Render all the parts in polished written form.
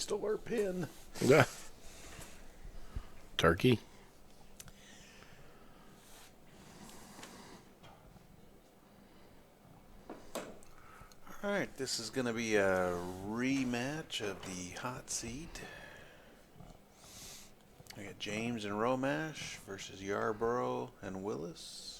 stole our pin. Yeah. Turkey. All right, this is going to be a rematch of the hot seat. We got James and Romash versus Yarborough and Willis.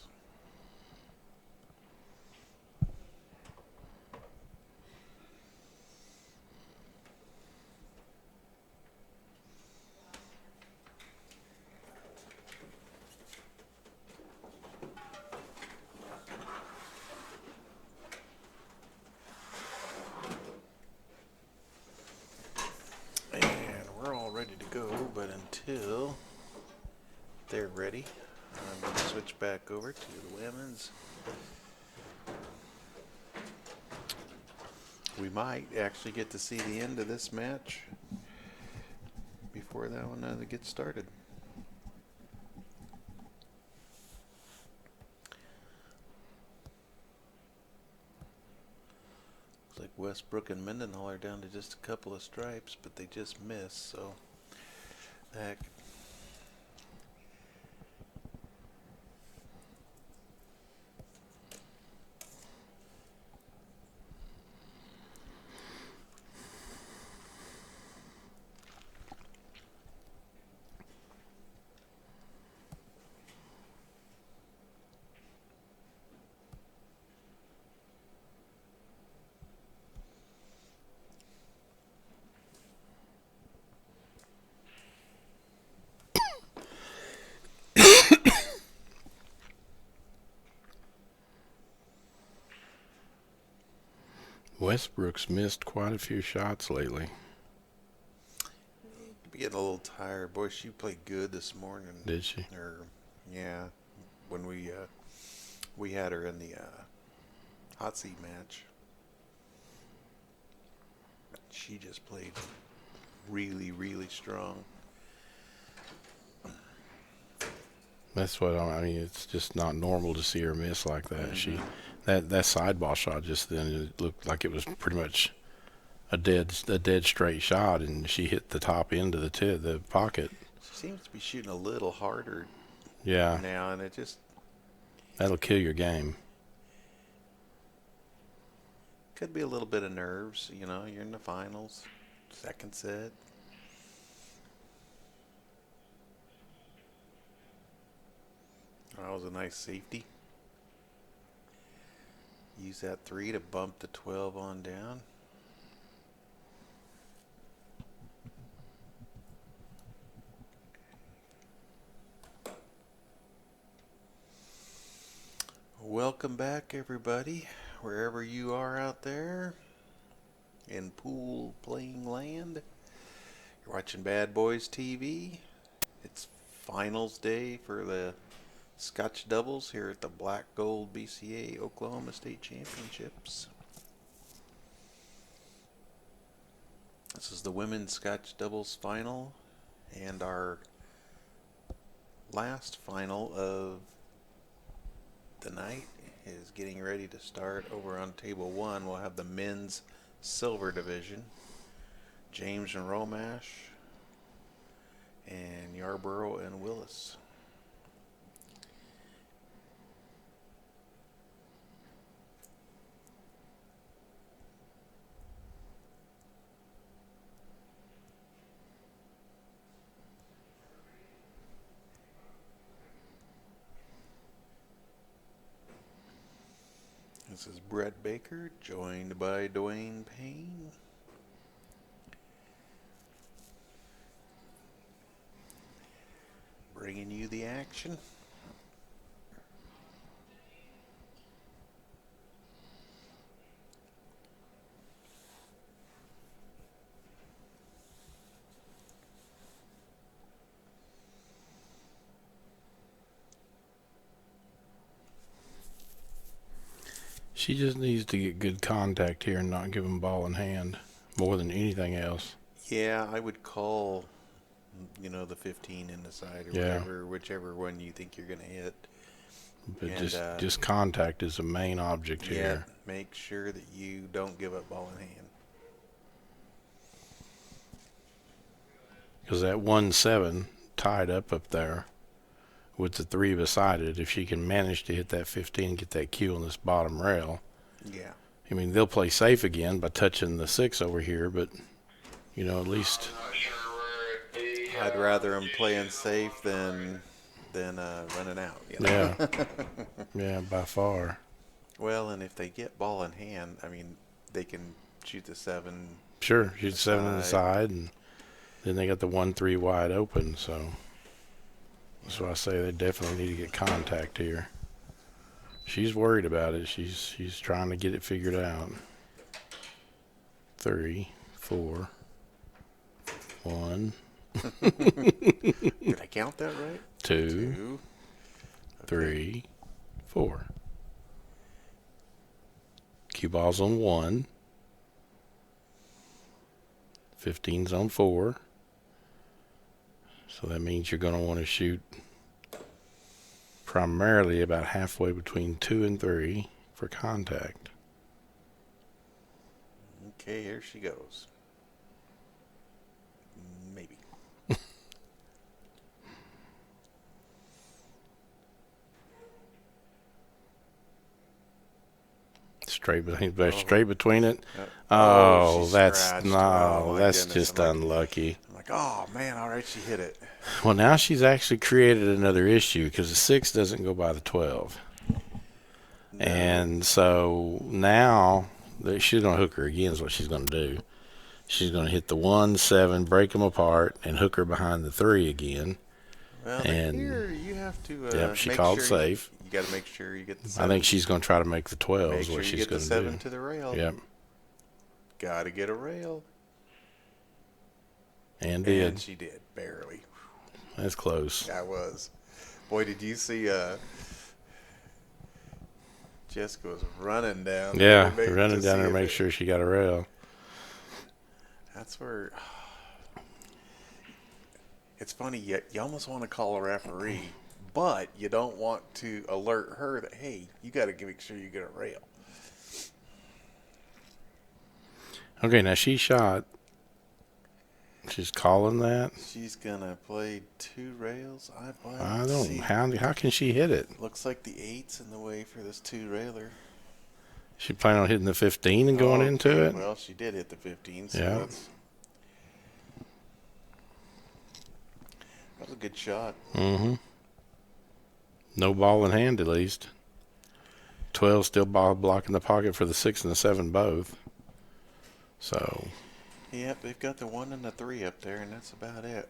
Ready to go, but until they're ready, I'm going to switch back over to the women's. We might actually get to see the end of this match before that one gets started. Looks like Westbrook and Mendenhall are down to just a couple of stripes, but they just missed, so heck. Westbrook's missed quite a few shots lately. Be getting a little tired. Boy, she played good this morning. Did she? Yeah, when we had her in the hot seat match. She just played really, really strong. That's what I mean. It's just not normal to see her miss like that. Mm-hmm. That sideball shot just then, it looked like it was pretty much a dead straight shot, and she hit the top end of the pocket. She seems to be shooting a little harder. Yeah. Now, and That'll kill your game. Could be a little bit of nerves. You know, you're in the finals, second set. That was a nice safety. Use that 3 to bump the 12 on down. Welcome back, everybody, wherever you are out there in pool playing land. You're watching Bad Boys TV. It's finals day for the Scotch doubles here at the Black Gold BCA Oklahoma State Championships. This is the women's Scotch doubles final and our last final of the night is getting ready to start. Over on table 1 we'll have the men's silver division. James and Romash and Yarborough and Willis. This is Brett Baker, joined by Dwayne Payne. Bringing you the action. She just needs to get good contact here and not give him ball in hand more than anything else. Yeah, I would call, the 15 in the side or whatever, whichever one you think you're going to hit. But just contact is the main object here. Make sure that you don't give up ball in hand. because that 1-7 tied up there with the 3 beside it, if she can manage to hit that 15 and get that cue on this bottom rail, Yeah. I mean, they'll play safe again by touching the 6 over here, but, you know, at least... I'd rather them playing safe than running out. You know? Yeah. Yeah, by far. Well, and if they get ball in hand, I mean, they can shoot the 7. Sure, shoot 7 on the side, and then they got the 1-3 wide open, so that's why I say they definitely need to get contact here. She's worried about it. She's trying to get it figured out. 3, 4, 1. Did I count that right? 2, 3, 4. Cue ball's on 1. 15's on 4. So that means you're going to want to shoot primarily about halfway between 2 and 3 for contact. Okay, here she goes. Maybe. Straight between it. Oh, That's goodness. just unlucky. I'm like, oh man, all right, she hit it. Well, now she's actually created another issue because the 6 doesn't go by the 12. No. And so now she's going to hook her again is what she's going to do. She's going to hit the 1, 7, break them apart, and hook her behind the 3 again. Well, and here you have to. Yep, she make called sure safe. You got to make sure you get the 7. I think she's going to try to make the 12 Make is sure what you she's get the going to 7 do. to the rail. Yep. Got to get a rail. And did. And she did, barely. That's close. That was. Boy, did you see Jessica was running down. Yeah, running down there to make sure she got a rail. That's where it's funny. You almost want to call a referee, but you don't want to alert her that, hey, you got to make sure you get a rail. Okay, now she shot. She's calling that. She's gonna play 2 rails. I don't know. How can she hit it? Looks like the 8's in the way for this 2 railer. She planning on hitting the 15 and going into it? Well, she did hit the 15. So Yeah. That was a good shot. Mm-hmm. No ball in hand, at least. 12 still ball blocking the pocket for the 6 and the 7 both. So. Yep, they've got the 1 and the 3 up there, and that's about it.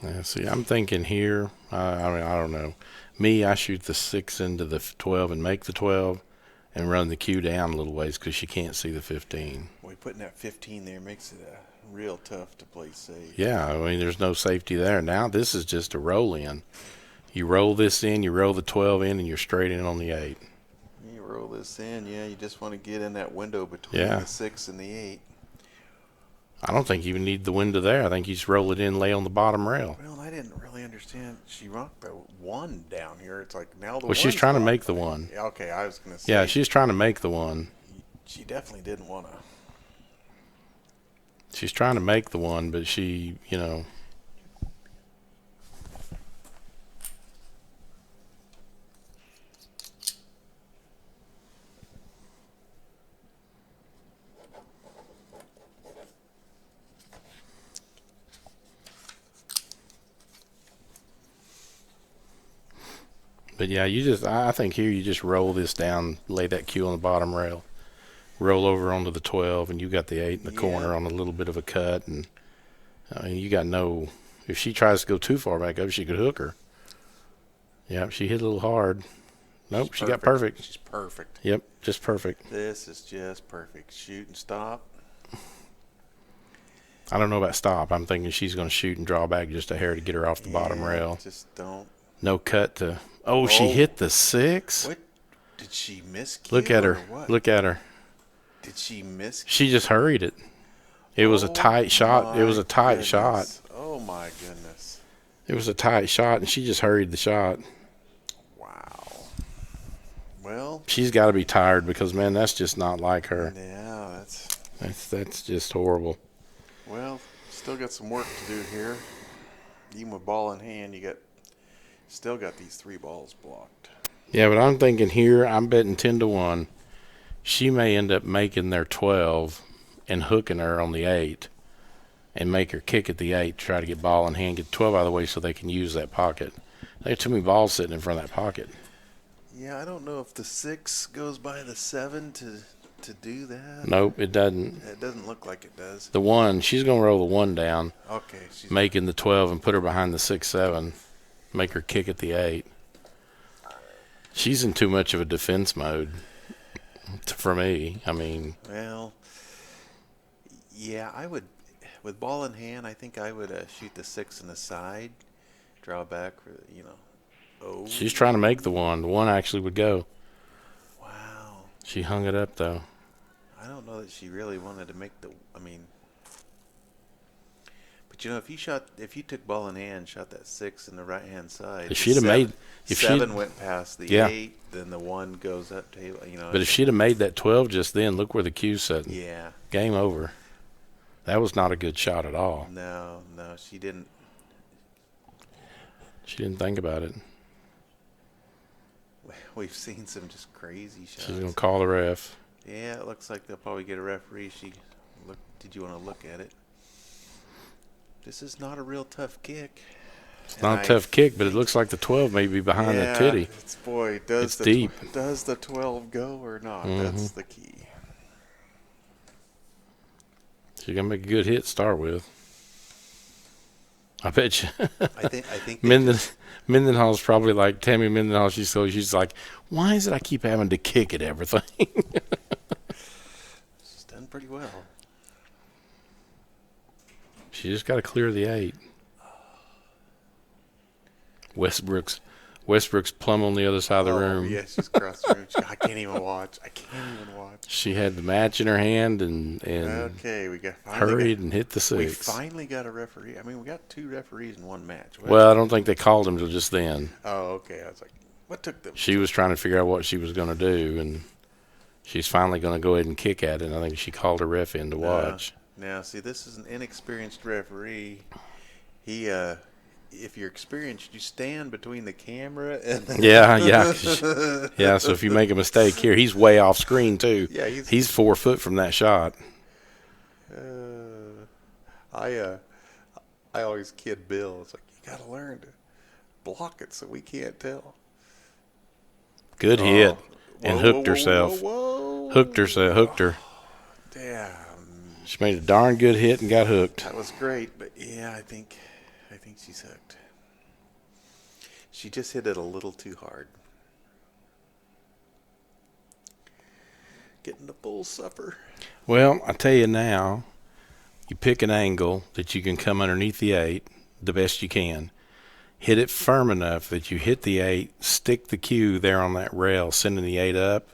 Yeah, see, I'm thinking here. I mean, I don't know. Me, I shoot the 6 into the 12 and make the 12, and run the cue down a little ways because she can't see the 15. Boy, putting that 15 there makes it real tough to play safe. Yeah, I mean, there's no safety there. Now this is just a roll in. You roll this in, you roll the 12 in, and you're straight in on the 8. You roll this in, yeah, you just want to get in that window between the 6 and the 8. I don't think you even need the window there. I think you just roll it in, lay on the bottom rail. Well, I didn't really understand. She rocked the 1 down here. It's like now the 1's Well, she's trying to make the 1. Yeah, okay, I was going to say. Yeah, she's trying to make the 1. She definitely didn't want to. She's trying to make the 1, but she, you know. But yeah, I think here you just roll this down, lay that cue on the bottom rail, roll over onto the 12, and you got the 8 in the corner on a little bit of a cut. And I mean, you got no, if she tries to go too far back up, she could hook her. Yeah, she hit a little hard. Nope, she got perfect. She's perfect. Yep, just perfect. This is just perfect. Shoot and stop. I don't know about stop. I'm thinking she's going to shoot and draw back just a hair to get her off the bottom rail. Just don't. No cut to. Oh, she hit the 6. What? Did she miss? Look at her. Look at her. Did she miss? She just hurried it. It was a tight shot. It was a tight shot. Oh my goodness. It was a tight shot, and she just hurried the shot. Wow. Well, she's got to be tired because, man, that's just not like her. Yeah, That's just horrible. Well, Still got some work to do here. Even with ball in hand, still got these 3 balls blocked. Yeah, but I'm thinking here, I'm betting 10-1. She may end up making their 12 and hooking her on the 8 and make her kick at the 8, try to get ball in hand, get 12 out of the way so they can use that pocket. They have too many balls sitting in front of that pocket. Yeah, I don't know if the 6 goes by the 7 to do that. Nope, it doesn't. It doesn't look like it does. The 1, she's going to roll the 1 down. Okay. Making the 12 and put her behind the 6-7. Make her kick at the 8. She's in too much of a defense mode for me. I mean. Well, yeah, I would. With ball in hand, I think I would shoot the 6 in the side, draw back, Oh. She's trying to make the 1. The 1 actually would go. Wow. She hung it up, though. I don't know that she really wanted to make but if you took ball in hand, shot that 6 in the right hand side. If she'd have made, if 7 went past the 8, then the 1 goes up to, But if she'd have made that 12 just then, look where the cue's sitting. Yeah. Game over. That was not a good shot at all. No, she didn't. She didn't think about it. We've seen some just crazy shots. She's going to call the ref. Yeah, it looks like they'll probably get a referee. Did you want to look at it? This is not a real tough kick. It's not a tough kick, but it looks like the 12 may be behind the titty. It's deep. Does the 12 go or not? Mm-hmm. That's the key. She's going to make a good hit to start with. I bet you. I think Mendenhall's probably like Tammy Mendenhall. She's like, why is it I keep having to kick at everything? She's done pretty well. She just got to clear the 8. Westbrook's plumb on the other side of the room. Yeah, she's across the room. I can't even watch. She had the match in her hand and okay, hurried and hit the 6. We finally got a referee. I mean, we got 2 referees in one match. Well, I don't think they called him till just then. Oh, okay. I was like, what took them? She was trying to figure out what she was going to do, and she's finally going to go ahead and kick at it. And I think she called her ref in to watch. Now, see, this is an inexperienced referee. If you're experienced, you stand between the camera and yeah. So if you make a mistake here, he's way off screen too. Yeah, he's 4 foot from that shot. I always kid Bill. It's like, you got to learn to block it so we can't tell. Good hit, and hooked her. Hooked her. Damn. She made a darn good hit and got hooked. That was great, but yeah, I think she's hooked. She just hit it a little too hard. Getting the bull suffer. Well, I tell you now, you pick an angle that you can come underneath the 8 the best you can. Hit it firm enough that you hit the 8, stick the cue there on that rail, sending the 8 up,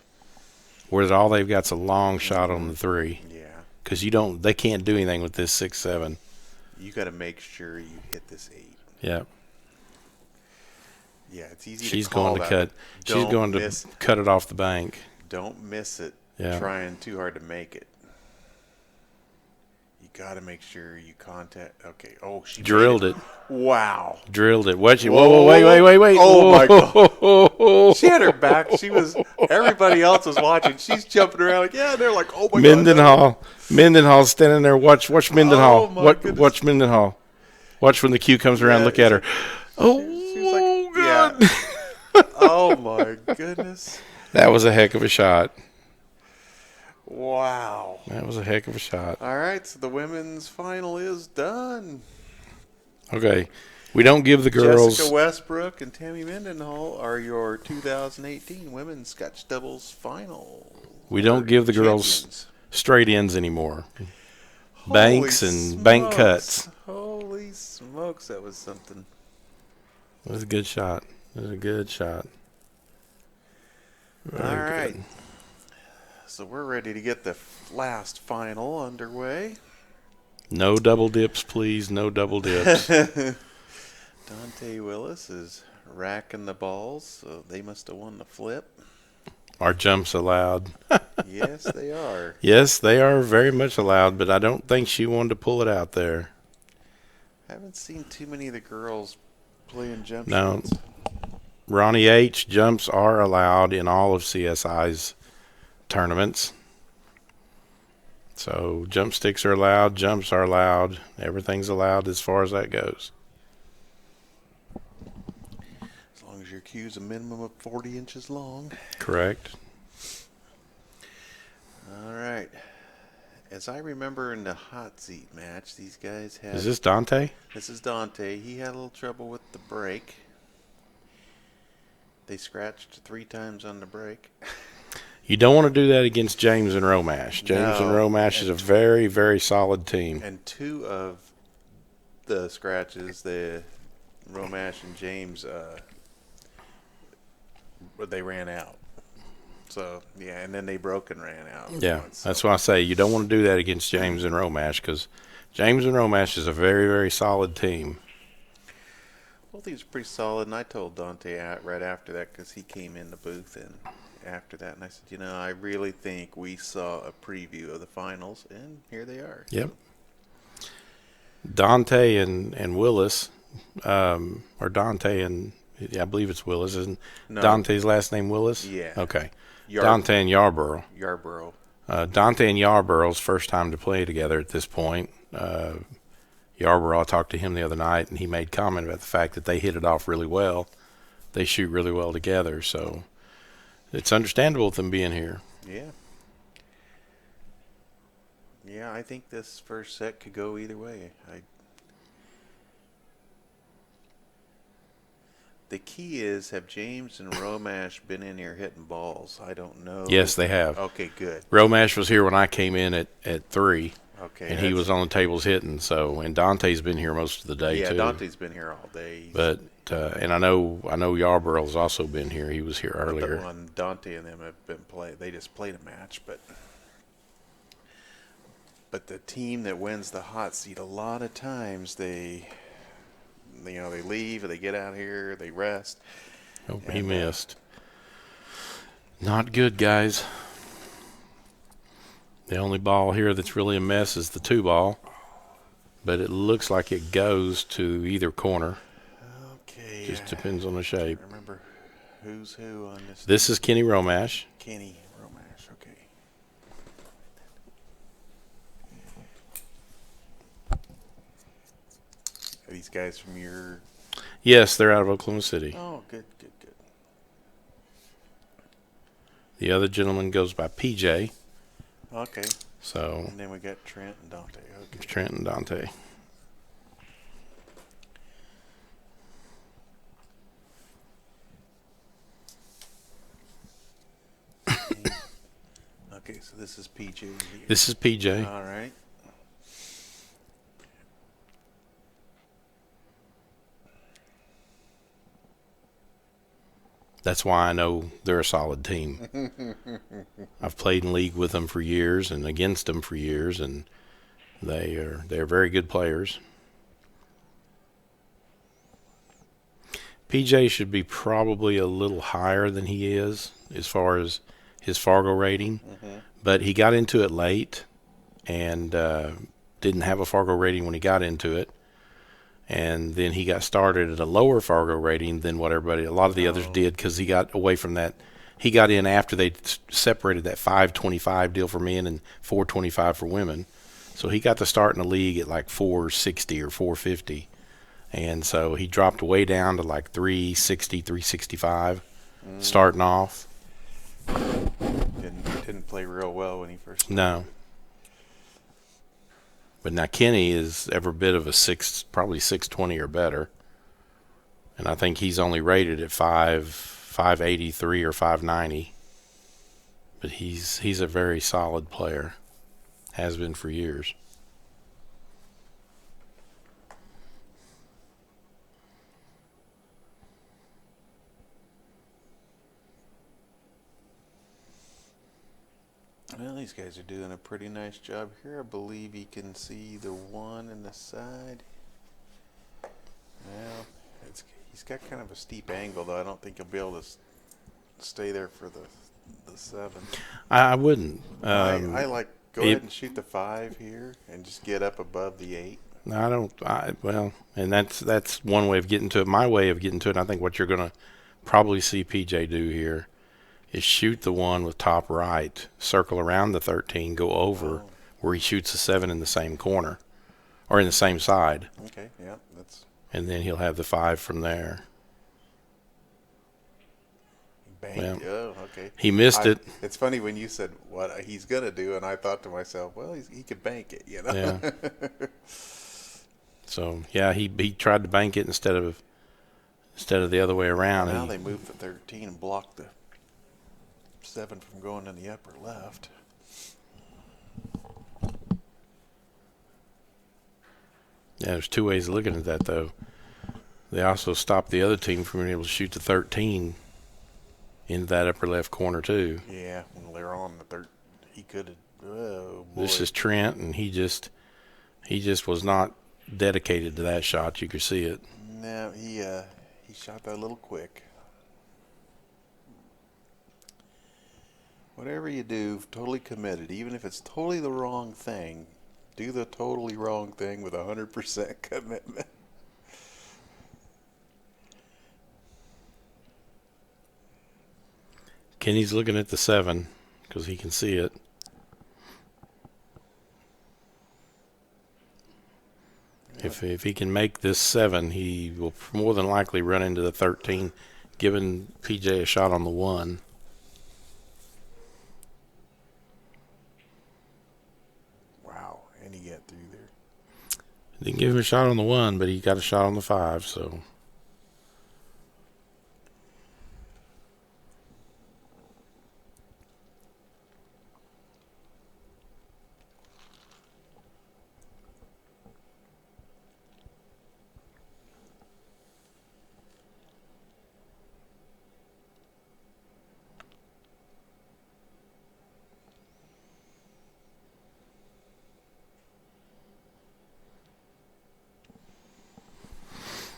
whereas all they've got's a long shot on the 3. Yeah. Because they can't do anything with this 6-7. You got to make sure you hit this 8. Yeah. Yeah, it's easy She's to call going to that. cut. She's going to cut it off the bank. Don't miss it. Yeah. Trying too hard to make it. You got to make sure you contact. Okay. Oh, she drilled it. Wow. Drilled it. What? Whoa, wait. Oh my God. She had her back. Everybody else was watching. She's jumping around like, yeah. They're like, oh my God. Mendenhall's standing there. Watch Mendenhall. Watch Mendenhall. Watch when the cue comes around. Look at her. Oh, God. Yeah. Oh my goodness. That was a heck of a shot. Wow. That was a heck of a shot. All right, so the women's final is done. Okay. We don't give the girls. Jessica Westbrook and Tammy Mendenhall are your 2018 women's Scotch doubles final. We don't give the girls straight ends anymore. Banks and bank cuts. Holy smokes, that was something. It was a good shot. Very All right. good. So we're ready to get the last final underway. No double dips, please. No double dips. Dante Willis is racking the balls, so they must have won the flip. Are jumps allowed? Yes, they are. Yes, they are very much allowed, but I don't think she wanted to pull it out there. Haven't seen too many of the girls playing jump No, shots. Ronnie H. Jumps are allowed in all of CSI's tournaments. So jump sticks are allowed, jumps are allowed, everything's allowed as far as that goes. As long as your cue's a minimum of 40 inches long. Correct. All right. As I remember in the hot seat match, these guys had... Is this Dante? This is Dante. He had a little trouble with the brake. They scratched 3 times on the brake. You don't want to do that against James and Romash. James and No, Romash is a very, very solid team. And 2 of the scratches, the Romash and James, they ran out. So, yeah, and then they broke and ran out. Yeah, once, so. that's why I say you don't want to do that against James and Romash, because James and Romash is a very, very solid team. Both these are pretty solid, and I told Dante right after that, because he came in the booth and after that, and I said, I really think we saw a preview of the finals, and here they are. Yep. Dante and Willis, or Dante and, I believe it's Willis, isn't No. Dante's last name Willis? Yeah. Okay. Dante and Yarborough. Yarborough. Dante and Yarborough's first time to play together at this point. Yarborough, I talked to him the other night, and he made comment about the fact that they hit it off really well. They shoot really well together, so it's understandable with them being here. Yeah. Yeah, I think this first set could go either way. The key is, have James and Romash been in here hitting balls? I don't know. Yes, they have. Okay, good. Romash was here when I came in at 3. Okay. And he was on the tables hitting, and Dante's been here most of the day, too. Yeah, Dante's been here all day. But, and I know Yarborough's also been here. He was here earlier. Dante and them have been they just played a match, but the team that wins the hot seat, a lot of times they leave, or they get out here, they rest. Oh, he missed. Not good, guys. The only ball here that's really a mess is the 2 ball, but it looks like it goes to either corner. Okay. Just depends on the shape. Remember who's who on this? This is Kenny Romash. Kenny Romash. Okay. Are these guys from your... Yes, they're out of Oklahoma City. Oh, good. The other gentleman goes by PJ. Okay. So. And then we got Trent and Dante. Okay. Trent and Dante. Okay, so this is PJ here. This is PJ. All right. That's why I know they're a solid team. I've played in league with them for years and against them for years, and they're very good players. PJ should be probably a little higher than he is as far as his Fargo rating, but he got into it late and didn't have a Fargo rating when he got into it. And then he got started at a lower Fargo rating than what a lot of the others did, because he got away from that. He got in after they separated that 525 deal for men and 425 for women. So he got to start in the league at like 460 or 450. And so he dropped way down to like 360, 365 starting off. Didn't play real well when he first started. No. But now Kenny is every bit of probably 620 or better. And I think he's only rated at 583 or 590. But he's a very solid player. Has been for years. Well, these guys are doing a pretty nice job here. I believe you can see the one in the side. Well, he's got kind of a steep angle, though. I don't think he'll be able to stay there for the 7. I wouldn't. I like go ahead and shoot the 5 here and just get up above the 8. I don't. Well, and that's one way of getting to it. My way of getting to it, and I think what you're going to probably see PJ do here is shoot the one with top right, circle around the 13, go over where he shoots the 7 in the same corner or in the same side. Okay, yeah, that's. And then he'll have the 5 from there. Banked. Yeah. Oh, okay. He missed it. It's funny when you said what he's gonna do, and I thought to myself, well, he could bank it, you know. Yeah. So yeah, he tried to bank it instead of the other way around. Now they moved the 13 and blocked the 7 from going in the upper left. Yeah, there's two ways of looking at that though. They also stopped the other team from being able to shoot the 13 into that upper left corner too. Yeah, when they're on the third, he could have. Oh boy. This is Trent, and he just was not dedicated to that shot. You could see it. No, he shot that a little quick. Whatever you do, totally committed. Even if it's totally the wrong thing, do the totally wrong thing with 100% commitment. Kenny's looking at the 7 because he can see it. If he can make this 7, he will more than likely run into the 13, giving PJ a shot on the 1. Wow, and he got through there. Didn't give him a shot on the 1, but he got a shot on the 5, so.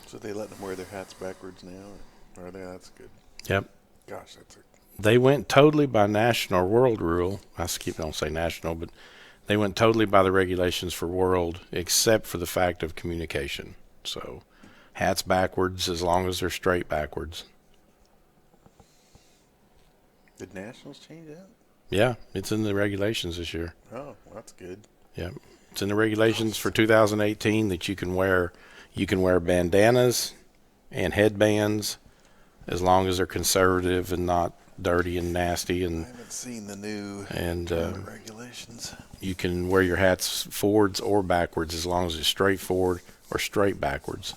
So they letting them wear their hats backwards now? Or are they? That's good. Yep. Gosh, They went totally by national or world rule. Don't say national, but they went totally by the regulations for world, except for the fact of communication. So hats backwards as long as they're straight backwards. Did Nationals change that? Yeah, it's in the regulations this year. Oh, that's good. Yeah, it's in the regulations for 2018 that you can wear bandanas and headbands as long as they're conservative and not dirty and nasty. And I haven't seen the new regulations. You can wear your hats forwards or backwards as long as it's straight forward or straight backwards.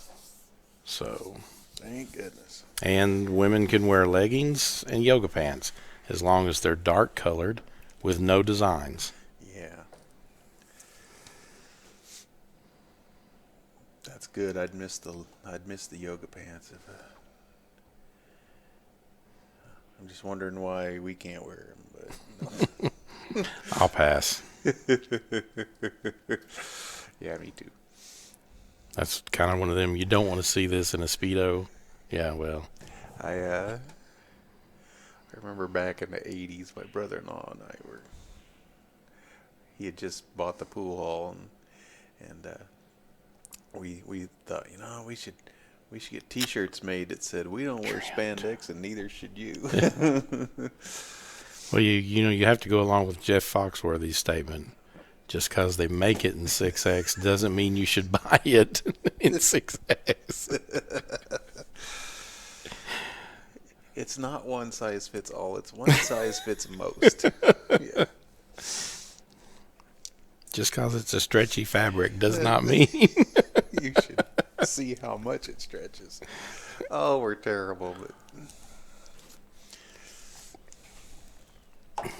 So, thank goodness. And women can wear leggings and yoga pants as long as they're dark colored with no designs. Yeah. That's good. I'd miss the yoga pants if I'm just wondering why we can't wear them, but no. I'll pass. Yeah, me too. That's kind of one of them. You don't want to see this in a Speedo. Yeah, well. I remember back in the 80s, my brother-in-law and I he had just bought the pool hall, and we thought, we should get T-shirts made that said, "We don't wear spandex, and neither should you." Well, you have to go along with Jeff Foxworthy's statement. Just because they make it in 6X doesn't mean you should buy it in 6X. It's not one size fits all. It's one size fits most. Yeah. Just because it's a stretchy fabric does not mean. You should see how much it stretches. Oh, we're terrible, but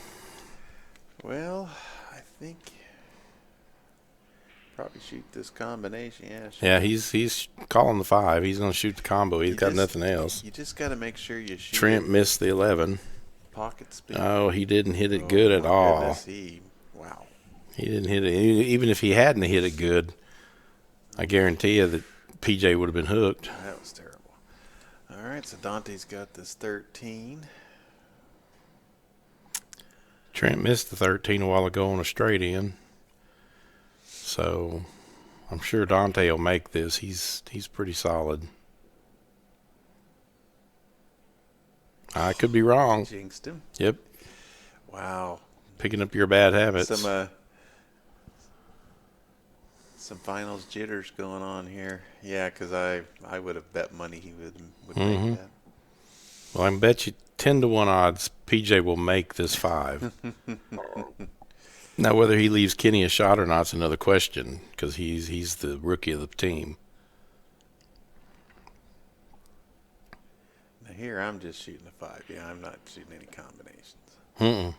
well, I think probably shoot this combination. Yeah, he's calling the 5. He's going to shoot the combo. He's got nothing else. You just got to make sure you shoot. Trent missed the 11. Pocket spin. Oh, he didn't hit it good at all. Wow. He didn't hit it. Even if he hadn't hit it good, I guarantee you that PJ would have been hooked. That was terrible. All right, so Dante's got this 13. Trent missed the 13 a while ago on a straight in. So I'm sure Dante will make this. He's pretty solid. I could be wrong. Jinxed him. Yep. Wow. Picking up your bad habits. Some finals jitters going on here. Yeah, because I would have bet money he would Mm-hmm. make that. Well, I can bet you 10-1 odds PJ will make this 5. Now, whether he leaves Kenny a shot or not is another question, because he's the rookie of the team. Now here I'm just shooting a 5. Yeah, I'm not shooting any combinations. Mm-mm.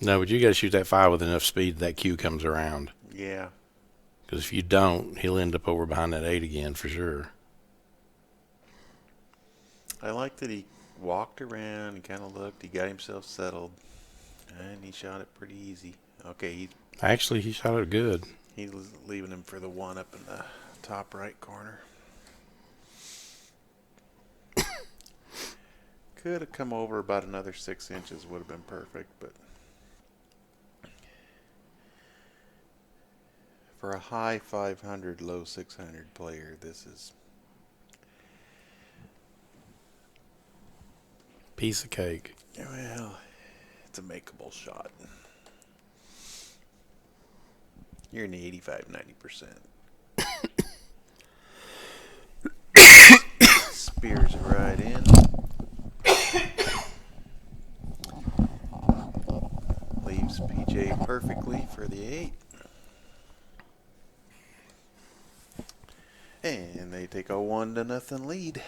No, but you got to shoot that 5 with enough speed that cue comes around. Yeah. Because if you don't, he'll end up over behind that 8 again for sure. I like that he walked around, he kind of looked, he got himself settled, and he shot it pretty easy. Okay, Actually, he shot it good. he's leaving him for the 1 up in the top right corner. Could have come over about another 6 inches, would have been perfect, but for a high 500, low 600 player, this is Piece of cake. well, it's a makeable shot. You're in the 85-90%. Spears it right in. Leaves PJ perfectly for the 8. And they take a 1-0 lead.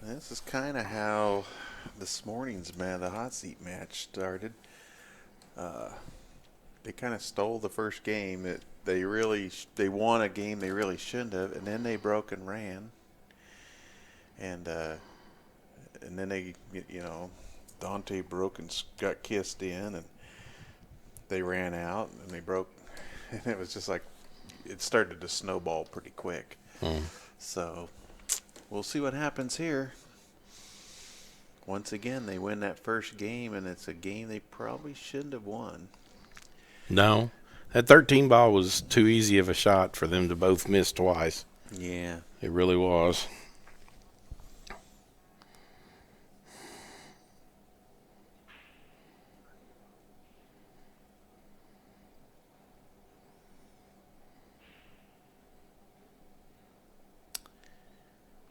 This is kind of how this morning's the hot seat match started. They kind of stole the first game. They won a game they really shouldn't have, and then they broke and ran. And then they, Dante broke and got kissed in, and they ran out, and they broke, and it was just like it started to snowball pretty quick. So we'll see what happens here. Once again, they win that first game, and it's a game they probably shouldn't have won. No, that 13 ball was too easy of a shot for them to both miss twice. Yeah. It really was.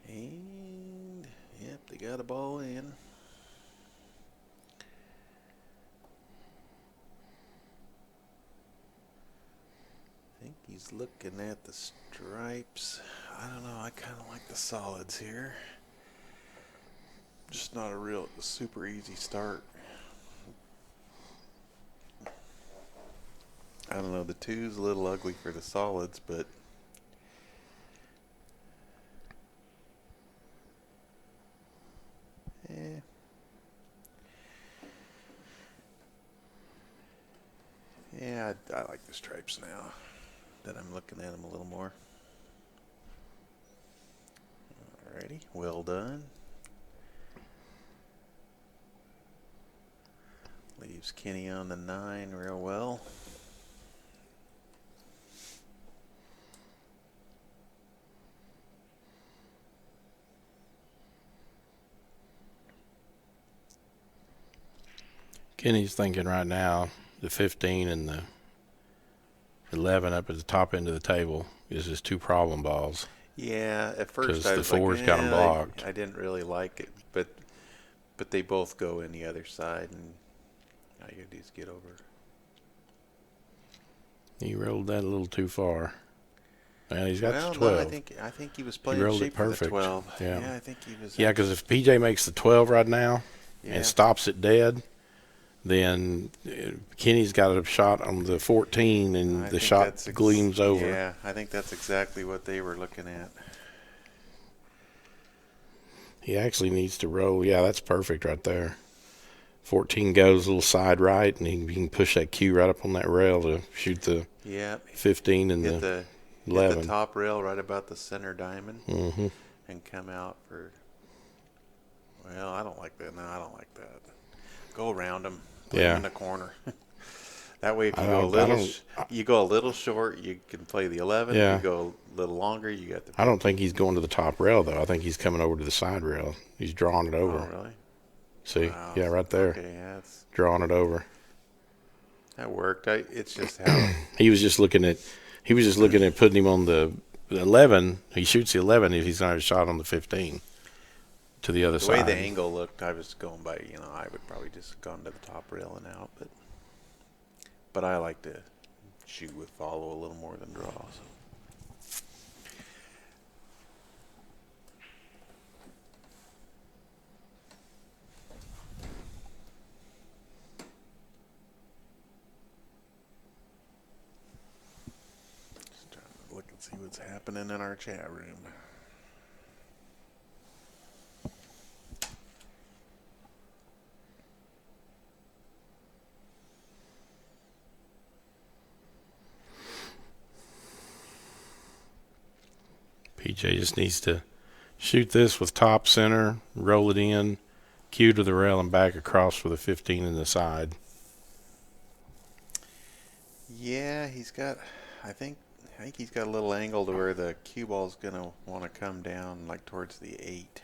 And, yep, they got a ball in. I think he's looking at the stripes. I don't know. I kind of like the solids here. Just not a real super easy start. I don't know. The 2's a little ugly for the solids, but yeah, I like the stripes now that I'm looking at them a little more. Alrighty, well done. Leaves Kenny on the 9 real well. Kenny's thinking right now the 15 and the 11 up at the top end of the table is his 2 problem balls. Yeah, at first 'Cause I the was fours like, got 'em blocked. I didn't really like it, but they both go in the other side, and all you gotta do is get over. He rolled that a little too far. And he's got Well, the 12. no, I think he was playing rolled it shape for the perfect. 12. Yeah. I think he was. Yeah, because if PJ makes the 12 right now Yeah. and stops it dead, then Kenny's got a shot on the 14 and I the think shot that's gleams over. Yeah, I think that's exactly what they were looking at. He actually needs to roll. Yeah, that's perfect right there. 14 goes a little side right, and he can push that cue right up on that rail to shoot the 15 and hit the hit 11. the top rail right about the center diamond, Mm-hmm. and come out for. Well, I don't like that. No, I don't like that. Go around them. Put them in the corner. That way, if you go a little short, you can play the 11. Yeah. If you go a little longer, you got the 15. I don't think he's going to the top rail, though. I think he's coming over to the side rail. He's drawing it over. Oh, really? See? Wow. Yeah, right there. Okay, yeah, drawing it over. That worked. It's just how he was just looking at putting him on the 11. He shoots the 11 if he's not a shot on the 15 to the other side. The way the angle looked, I was going by, I would probably just gone to the top rail and out, but I like to shoot with follow a little more than draw. So. Just trying to look and see what's happening in our chat room. PJ just needs to shoot this with top center, roll it in, cue to the rail, and back across for the 15 in the side. Yeah, I think he's got a little angle to where the cue ball's going to want to come down like towards the 8.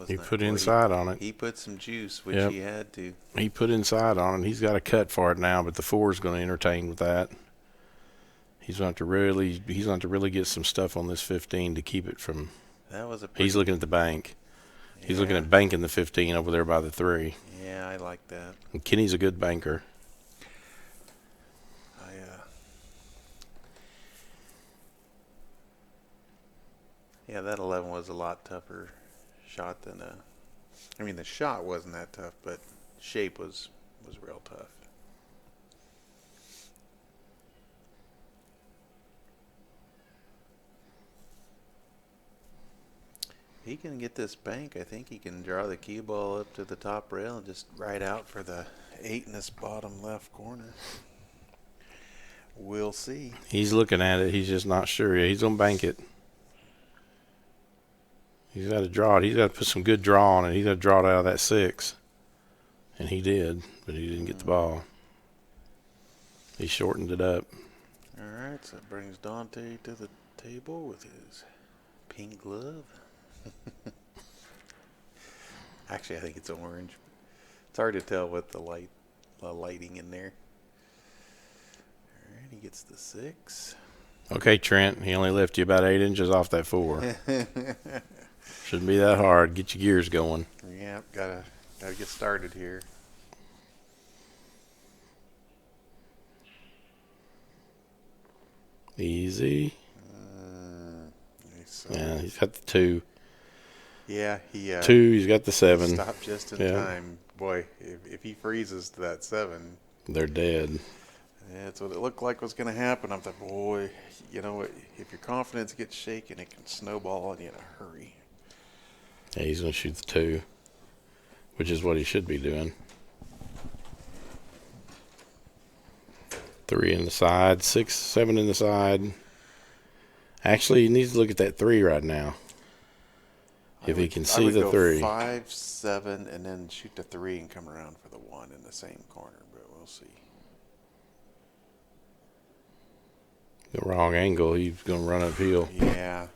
He put inside on it. He put some juice, which he had to. He put inside on it. He's got a cut for it now, but the 4 is going to entertain with that. He's going to really get some stuff on this 15 to keep it from. He's looking at the bank. Yeah. He's looking at banking the 15 over there by the 3. Yeah, I like that. And Kenny's a good banker. Yeah, that 11 was a lot tougher shot than the shot wasn't that tough, but shape was real tough. He can get this bank. I think he can draw the cue ball up to the top rail and just ride out for the 8 in this bottom left corner. We'll see. He's looking at it. He's just not sure. He's going to bank it. He's got to draw it. He's got to put some good draw on it. He's got to draw it out of that 6. And he did, but he didn't get the ball. He shortened it up. All right, so that brings Dante to the table with his pink glove. Actually, I think it's orange. It's hard to tell with the lighting in there. All right, he gets the 6. Okay, Trent, he only left you about 8 inches off that 4. Shouldn't be that hard. Get your gears going. Yeah, gotta get started here. Easy. Yeah, he's got the 2. Yeah, 2. He's got the 7. Stopped just in time. Boy, if he freezes to that 7, they're dead. Yeah, that's what it looked like was going to happen. I thought, boy, you know what? If your confidence gets shaken, it can snowball on you in a hurry. Yeah, he's going to shoot the 2, which is what he should be doing. 3 in the side, 6, 7 in the side. Actually, he needs to look at that 3 right now. If he can see the 3. 5, 7, and then shoot the 3 and come around for the 1 in the same corner, but we'll see. The wrong angle, he's going to run uphill. Yeah.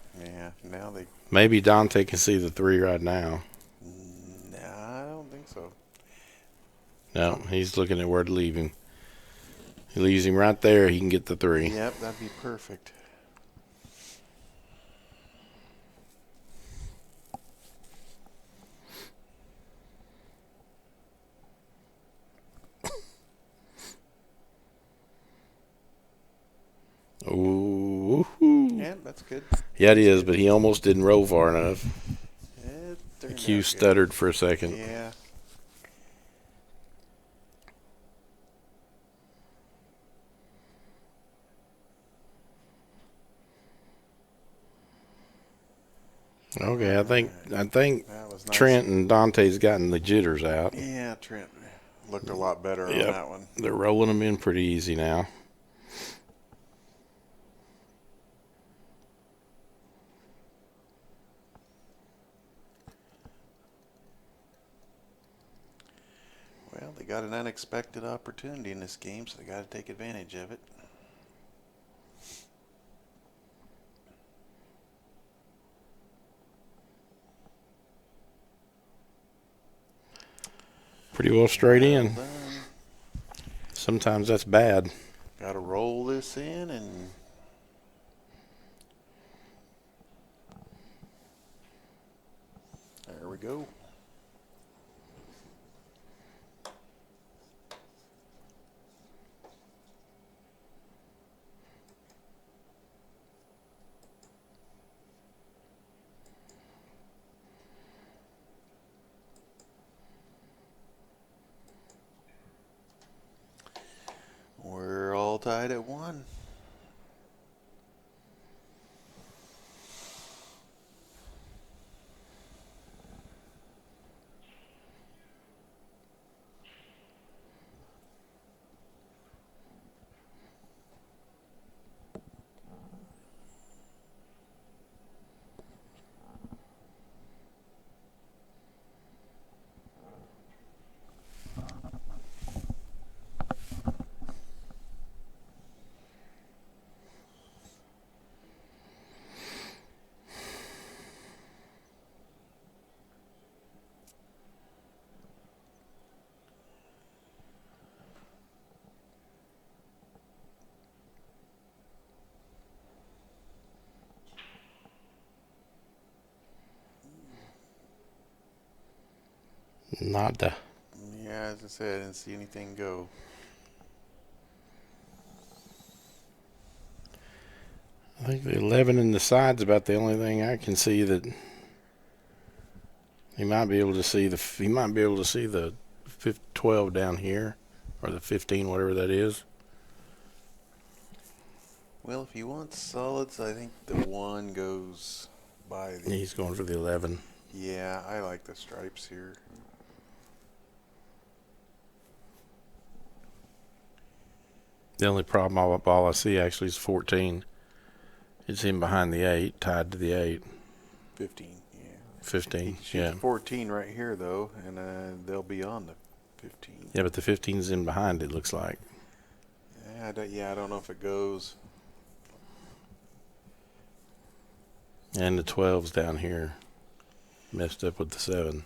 Now maybe Dante can see the 3 right now. No, I don't think so. No, he's looking at where to leave him. He leaves him right there. He can get the 3. Yep, that'd be perfect. Ooh. Yeah, that's good. Yeah, it is, but he almost didn't roll far enough. The cue stuttered for a second. Yeah. Okay, I think That was nice. Trent and Dante's gotten the jitters out. Yeah, Trent looked a lot better on Yep. that one. They're rolling them in pretty easy now. Well, they got an unexpected opportunity in this game, so they got to take advantage of it. Pretty well straight in. Done. Sometimes that's bad. Got to roll this in and there we go. We're all tied at 1. Nada. Yeah, as I said, I didn't see anything go. I think the 11 in the side's about the only thing I can see that he might be able to see the 12 down here, or the 15, whatever that is. Well, if you want solids, I think the 1 goes by the... He's going for the 11. Yeah, I like the stripes here. The only problem all I see actually is 14. It's him behind the 8, tied to the 8. 15, yeah. 15, Shoot yeah. 14 right here, though, and they'll be on the 15. Yeah, but the 15's in behind, it looks like. Yeah, I don't know if it goes. And the 12's down here. Messed up with the 7.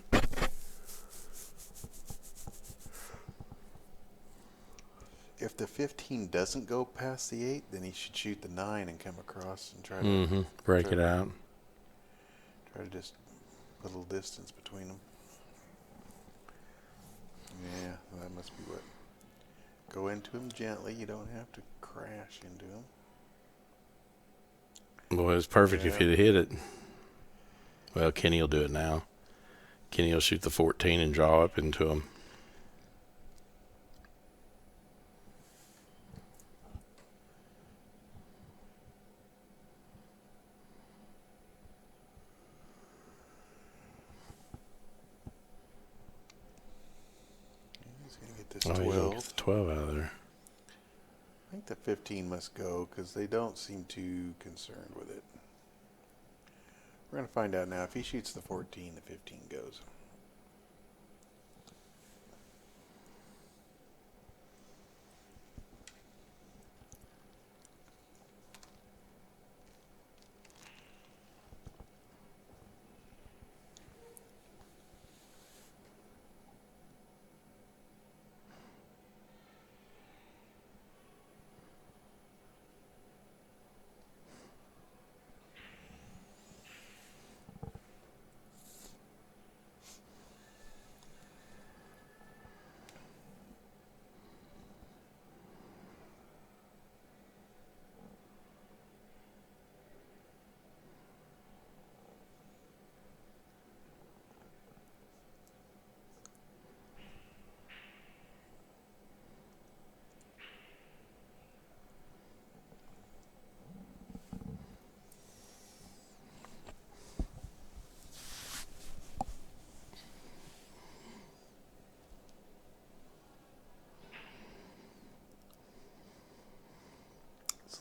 If the 15 doesn't go past the 8, then he should shoot the 9 and come across and try to break it out. Try to just put a little distance between them. Yeah, that must be what. Go into him gently. You don't have to crash into him. Boy, it was perfect if he'd hit it. Well, Kenny will do it now. Kenny will shoot the 14 and draw up into him. He's going to get this 12. He's gonna get the 12 out of there. I think the 15 must go because they don't seem too concerned with it. We're going to find out now. If he shoots the 14, the 15 goes.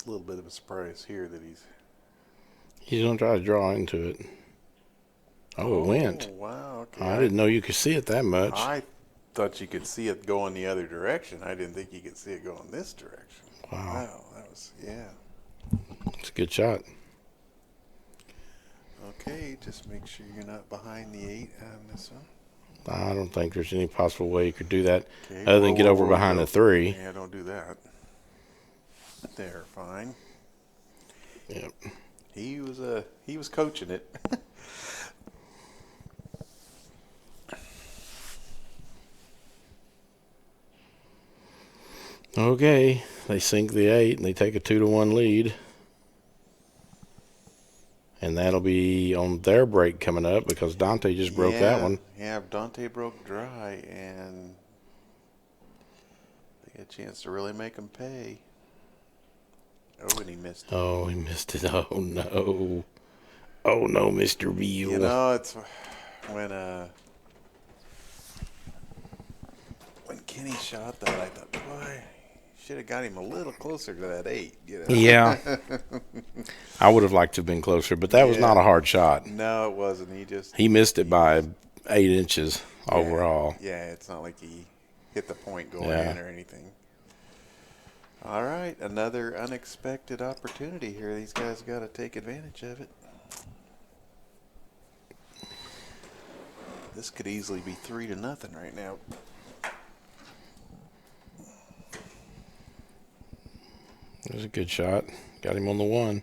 a little bit of a surprise here that He's going to try to draw into it. Oh, it went. Wow, okay. I didn't know you could see it that much. I thought you could see it going the other direction. I didn't think you could see it going this direction. Wow, that was, yeah. It's a good shot. Okay, just make sure you're not behind the 8 on this one. I don't think there's any possible way you could do that Okay, other than get over behind the 3. Yeah, don't do that. There, fine. Yep. He was coaching it. Okay, they sink the 8 and they take a 2-1 lead. And that'll be on their break coming up because Dante just broke that one. Yeah, Dante broke dry, and they get a chance to really make him pay. Oh, and he missed it. Oh, he missed it. Oh, no. Oh, no, Mr. Beal. You know, it's when Kenny shot that, I thought, boy, should have got him a little closer to that 8. You know? Yeah. I would have liked to have been closer, but that was not a hard shot. No, it wasn't. He missed it by 8 inches overall. Yeah, it's not like he hit the point going in or anything. All right, another unexpected opportunity here. These guys got to take advantage of it. This could easily be 3-0 right now. It was a good shot. Got him on the 1.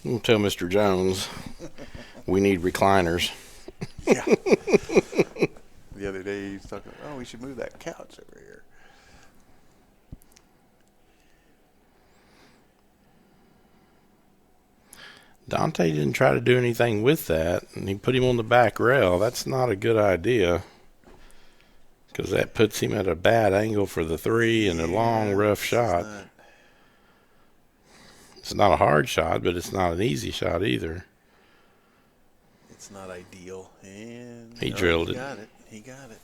I'll tell Mr. Jones we need recliners. Yeah. The other day he was talking, oh, we should move that couch over here. Dante didn't try to do anything with that, and he put him on the back rail. That's not a good idea because that puts him at a bad angle for the 3 and a long, rough shot. It's not a hard shot, but it's not an easy shot either. It's not ideal. And he drilled it. He got it.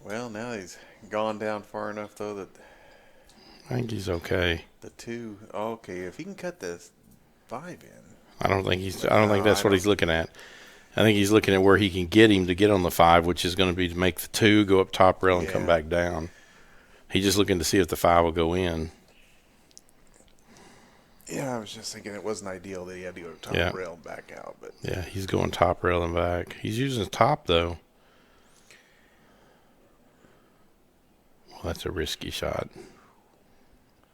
Well, now he's gone down far enough, though, that I think he's okay. The 2, okay, if he can cut this 5 in. I don't think that's what he's looking at. I think he's looking at where he can get him to get on the 5, which is going to be to make the 2 go up top rail and come back down. He's just looking to see if the 5 will go in. Yeah, I was just thinking it wasn't ideal that he had to go top rail and back out. But yeah, he's going top rail and back. He's using the top, though. Well, that's a risky shot.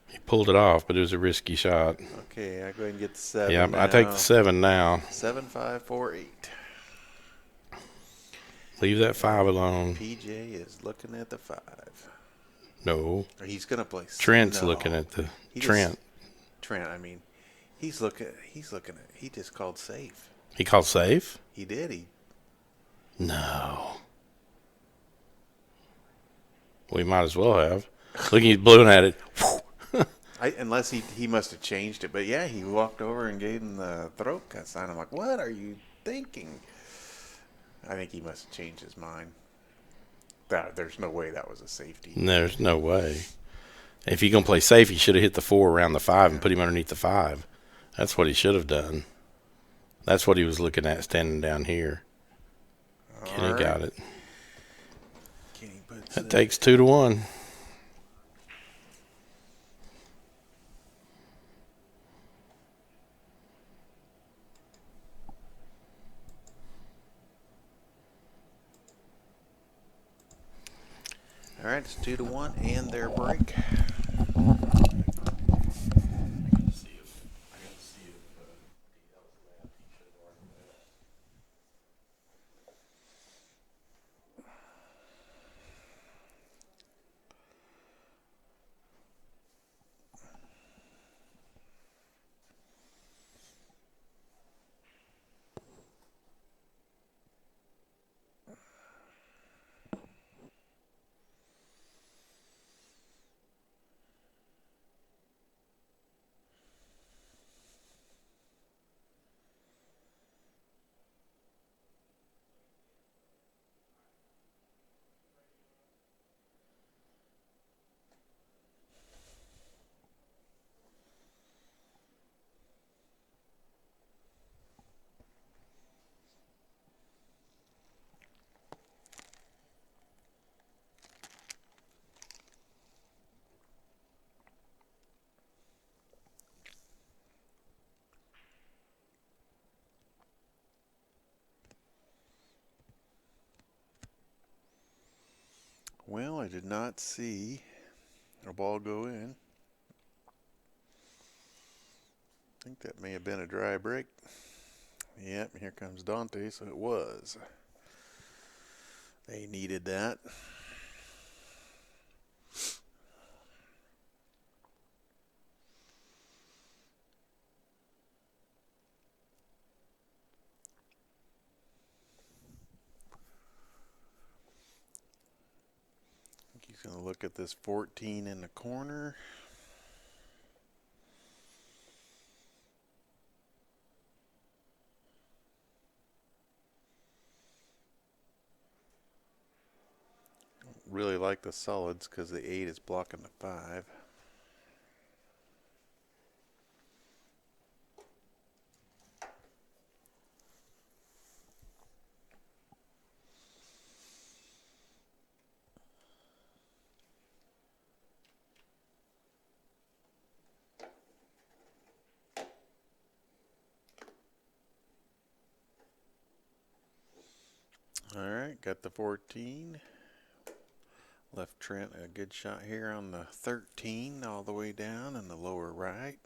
He pulled it off, but it was a risky shot. Okay, I go ahead and get the 7. Yeah, now. I take the 7 now. 7, 5, 4, 8. Leave that 5 alone. PJ is looking at the 5. No. Or he's going to play. Trent's looking at the Trent. I mean, he's looking at. He just called safe. He called safe? He did. No. We might as well have. Look, he's blowing at it. Unless he must have changed it. But, yeah, he walked over and gave him the throat cut sign. I'm like, what are you thinking? I think he must have changed his mind. There's no way that was a safety. There's no way. If he's going to play safe, he should have hit the 4 around the 5 and put him underneath the 5. That's what he should have done. That's what he was looking at standing down here. Kenny got it. That takes 2-1. All right, it's 2-1 and their break. Well, I did not see a ball go in. I think that may have been a dry break. Yep, here comes Dante, so it was. They needed that. He's going to look at this 14 in the corner. Really like the solids because the 8 is blocking the 5. Alright, got the 14. Left Trent a good shot here on the 13 all the way down in the lower right.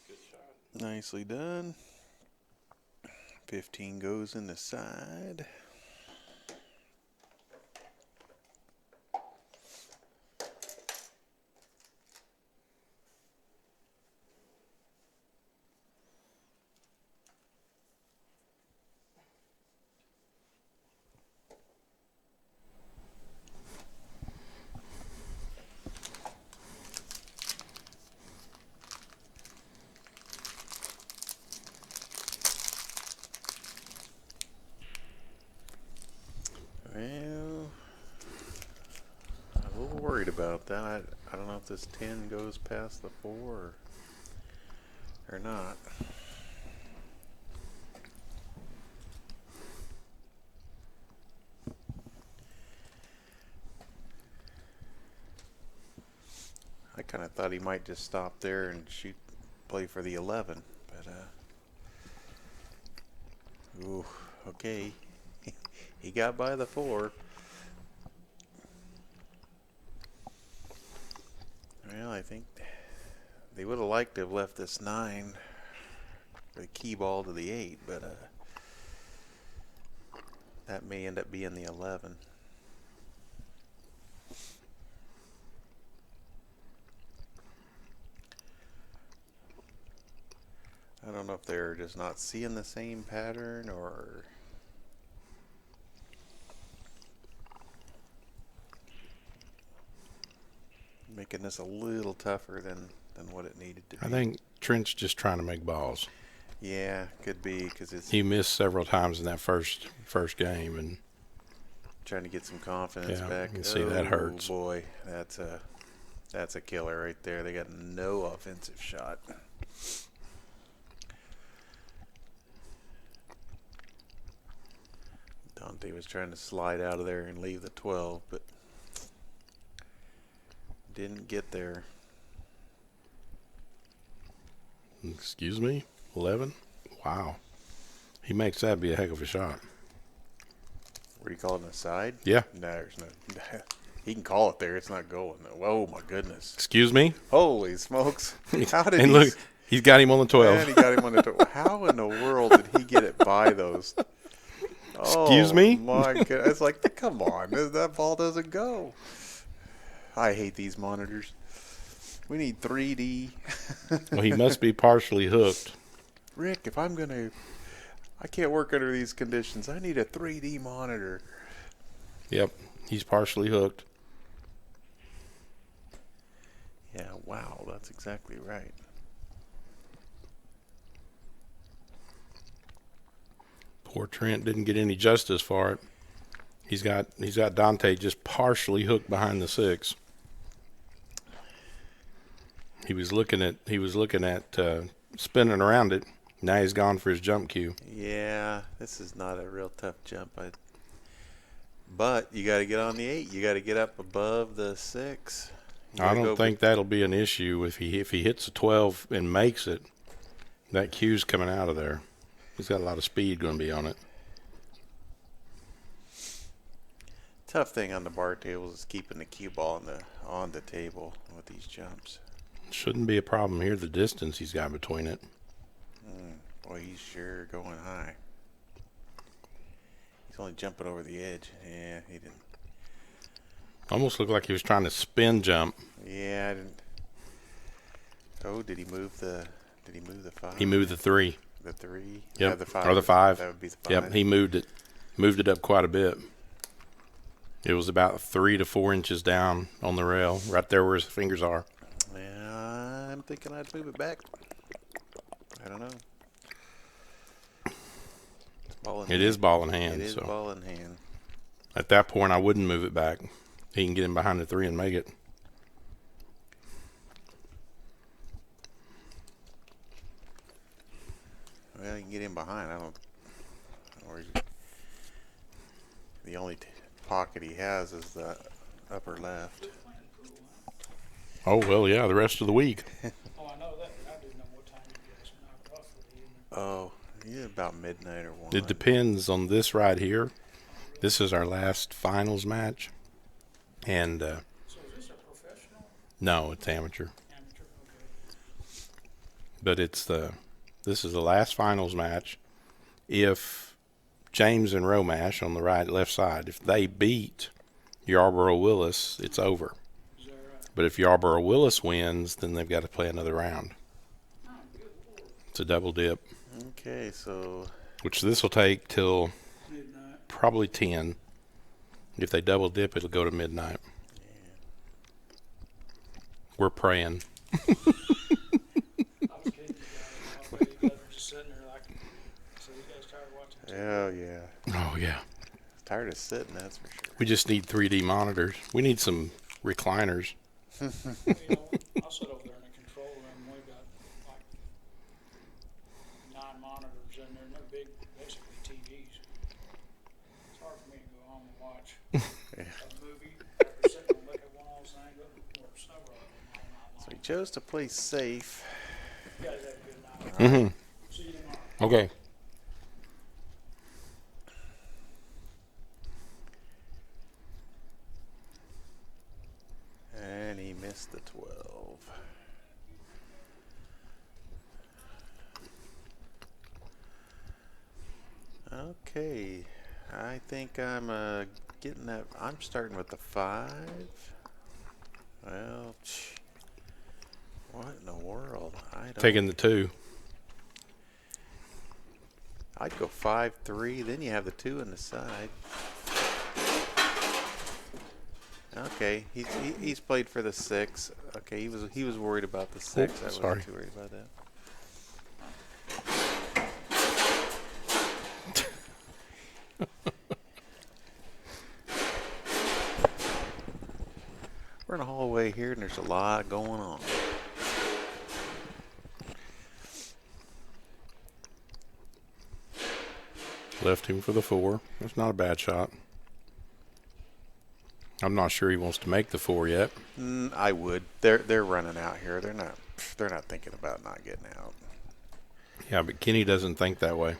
Good shot. Nicely done. 15 goes in the side. Well, I'm a little worried about that. I don't know if this 10 goes past the 4 or not. I kind of thought he might just stop there and play for the 11, but ooh, okay. He got by the 4. Well, I think they would have liked to have left this 9 for the key ball to the 8, but that may end up being the 11. I don't know if they're just not seeing the same pattern or making this a little tougher than what it needed to be. I think Trent's just trying to make balls. Yeah, could be because He missed several times in that first game, and trying to get some confidence back. You can see that hurts. Oh boy, that's a killer right there. They got no offensive shot. Dante was trying to slide out of there and leave the 12, but didn't get there. Excuse me? 11? Wow. He makes that be a heck of a shot. What do you call it, an aside? Yeah. No, there's no. He can call it there. It's not going. Oh, my goodness. Excuse me? Holy smokes. How did and look, he's got him on the 12. And he got him on the 12. How in the world did he get it by those? Excuse me? My God. It's like, come on. That ball doesn't go. I hate these monitors. We need 3D. Well, he must be partially hooked. Rick, if I'm going to... I can't work under these conditions. I need a 3D monitor. Yep. He's partially hooked. Yeah, wow. That's exactly right. Poor Trent didn't get any justice for it. He's got Dante just partially hooked behind the 6. He was looking at spinning around it. Now he's gone for his jump cue. Yeah, this is not a real tough jump. But you got to get on the 8. You got to get up above the 6. I don't think that'll be an issue if he hits a 12 and makes it. That cue's coming out of there. He's got a lot of speed going to be on it. Tough thing on the bar tables is keeping the cue ball on the table with these jumps. Shouldn't be a problem here, the distance he's got between it. Boy, he's sure going high. He's only jumping over the edge. Yeah, he didn't. Almost looked like he was trying to spin jump. Yeah, I didn't. Oh, did he move the 5? He moved the 3. The 3? Yep. Yeah, the 5. Or the 5. That would be the 5. Yep, he moved it up quite a bit. It was about 3 to 4 inches down on the rail, right there where his fingers are. Yeah, I'm thinking I'd move it back. I don't know. It is ball in hand. It is ball in hand. At that point, I wouldn't move it back. He can get him behind the 3 and make it. Well, you can get him behind. I don't. The only pocket he has is the upper left. Oh, well, yeah, the rest of the week. Oh, I know that. I do know what time you guys knock off for the evening. Oh, yeah, about midnight or 1. It depends on this right here. This is our last finals match. And, So is this a professional? no, it's amateur. Amateur? Okay. But this is the last finals match. If James and Romash on the left side, if they beat Yarborough Willis, it's over. Is that right? But if Yarborough Willis wins, then they've got to play another round. Oh, good Lord. It's a double dip, Okay, so which this will take till Midnight. probably 10. If they double dip, it'll go to midnight. We're praying. I was kidding you guys. I thought you guys were just sitting there like, so you guys tired of watching TV? oh yeah, Oh, yeah. tired of sitting. That's for sure. We just need 3D monitors. We need some recliners. Well, you know, I'll sit over there in the control room. We've got like 9 monitors in there, and they're big, basically TVs. It's hard for me to go home and watch a movie after sitting and look at one of those things, or several of them all night So long. he chose to play safe. You guys have a good night. Mm-hmm. See you tomorrow. Okay. And he missed the 12. Okay, I think I'm getting that. I'm starting with the 5. Well, what in the world? I don't. Taking the 2. I'd go 5-3. Then you have the 2 on the side. Okay, he's played for the 6. Okay, he was worried about the 6. I sorry. wasn't too worried about that. We're in a hallway here, and there's a lot going on. Left him for the 4. That's not a bad shot. I'm not sure he wants to make the 4 yet. I would. They're running out here. They're not thinking about not getting out. Yeah, but Kenny doesn't think that way.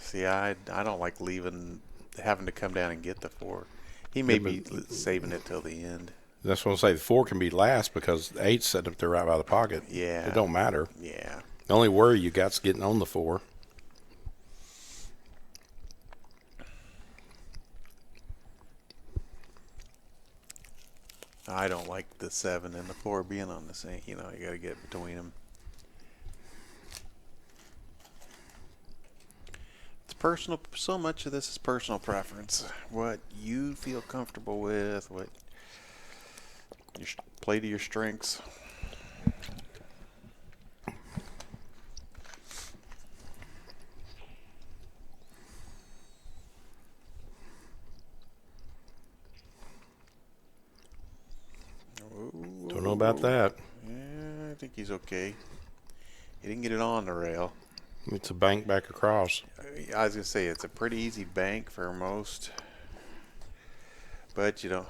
See, I don't like having to come down and get the 4. He may be saving it till the end. That's what I say. The 4 can be last because the 8's set up there right by the pocket. Yeah. It don't matter. Yeah. The only worry you got's getting on the 4. I don't like the 7 and the 4 being on the same. You know, you got to get between them. It's personal. So much of this is personal preference. What you feel comfortable with. What you play to your strengths. Don't know about that. Yeah, I think he's okay. He didn't get it on the rail. It's a bank back across. I was gonna say it's a pretty easy bank for most, but you don't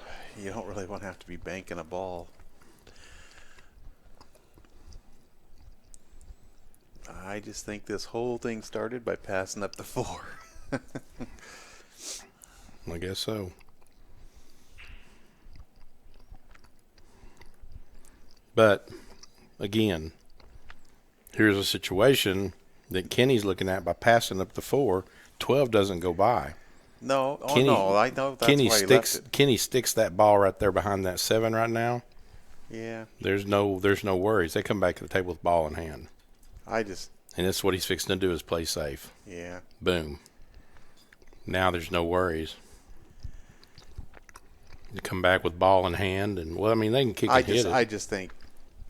really want to have to be banking a ball. I just think this whole thing started by passing up the 4. I guess so. But, again, here's a situation that Kenny's looking at by passing up the 4. 12 doesn't go by. No, Kenny, no, I know that's Kenny why he sticks. left it. Kenny sticks that ball right there behind that 7 right now. Yeah, There's no worries. They come back to the table with ball in hand, and that's what he's fixing to do is play safe. yeah. Boom. Now there's no worries. You come back with ball in hand, and well, I mean they can kick and hit it. I just think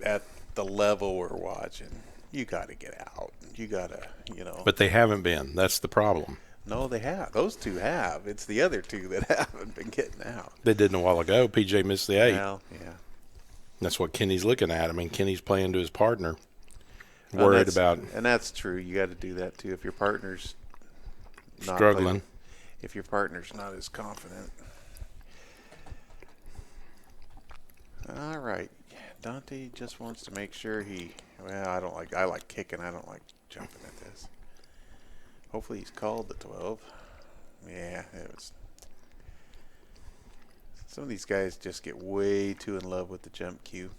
at the level we're watching, you got to get out. You got to, But they haven't been. That's the problem. No, they have. Those 2 have. It's the other 2 that haven't been getting out. They didn't a while ago. PJ missed the 8. Well, yeah. That's what Kenny's looking at. I mean, Kenny's playing to his partner. Worried about. And that's true. You got to do that too. If your partner's not Struggling. if your partner's not as confident. All right. Dante just wants to make sure I like kicking. I don't like jumping at this. Hopefully he's called the 12. Yeah, it was. Some of these guys just get way too in love with the jump cue.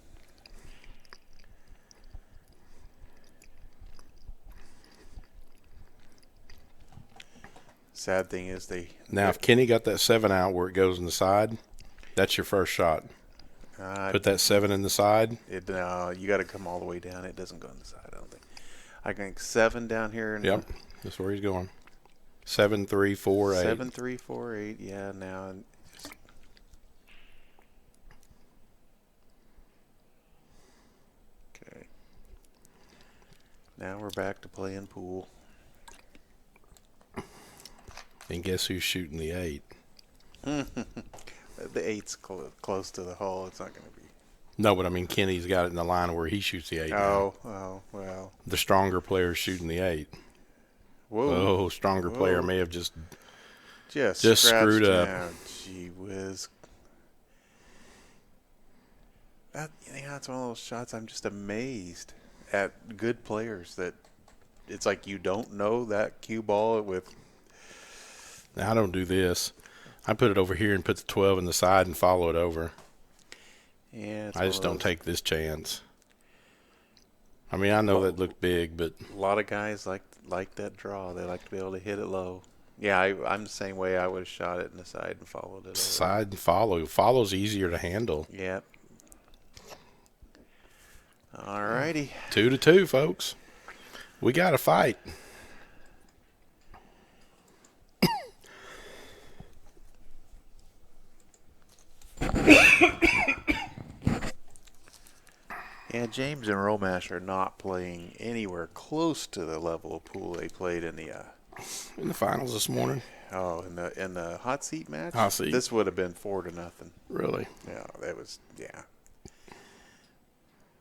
Sad thing is If Kenny got that 7 out where it goes in the side, that's your first shot. Put that 7 in the side. You got to come all the way down. It doesn't go in the side, I don't think. I think 7 down here. Yep, that's where he's going. 7, 3, 4, 8. 7, 3, 4, 8. Yeah, now. Okay. Now we're back to playing pool. And guess who's shooting the 8? The 8's close to the hole. It's not going to be. No, but I mean Kenny's got it in the line where he shoots the 8. Oh, well. The stronger player's shooting the 8. Whoa. Oh, stronger player may have just screwed up. Down. Gee whiz. That's one of those shots. I'm just amazed at good players that it's like you don't know that cue ball with. Now, I don't do this. I put it over here and put the 12 in the side and follow it over. Yeah, I just don't take this chance. I mean, I know that looked big, but a lot of guys like that draw. They like to be able to hit it low. Yeah, I'm the same way. I would have shot it in the side and followed it over. Side and follow. Follow's easier to handle. Yep. All righty. 2-2, folks. We got to fight. Yeah, James and Romash are not playing anywhere close to the level of pool they played in the finals this morning. Oh, in the hot seat match. Hot seat. This would have been 4-0. Really? Yeah, that was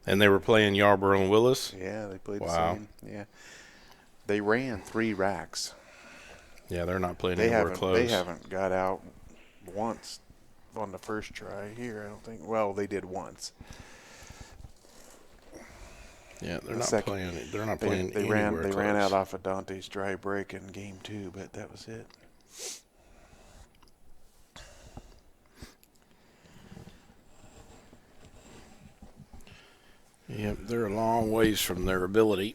And they were playing Yarborough and Willis. Yeah, they played the Wow. same. Yeah, they ran 3 racks. Yeah, they're not playing anywhere close. They haven't got out once on the first try here. I don't think. Well, they did once. Yeah, they're not playing it. They're not playing They anywhere close. They ran out off of Dante's dry break in game 2, but that was it. Yep, they're a long ways from their ability.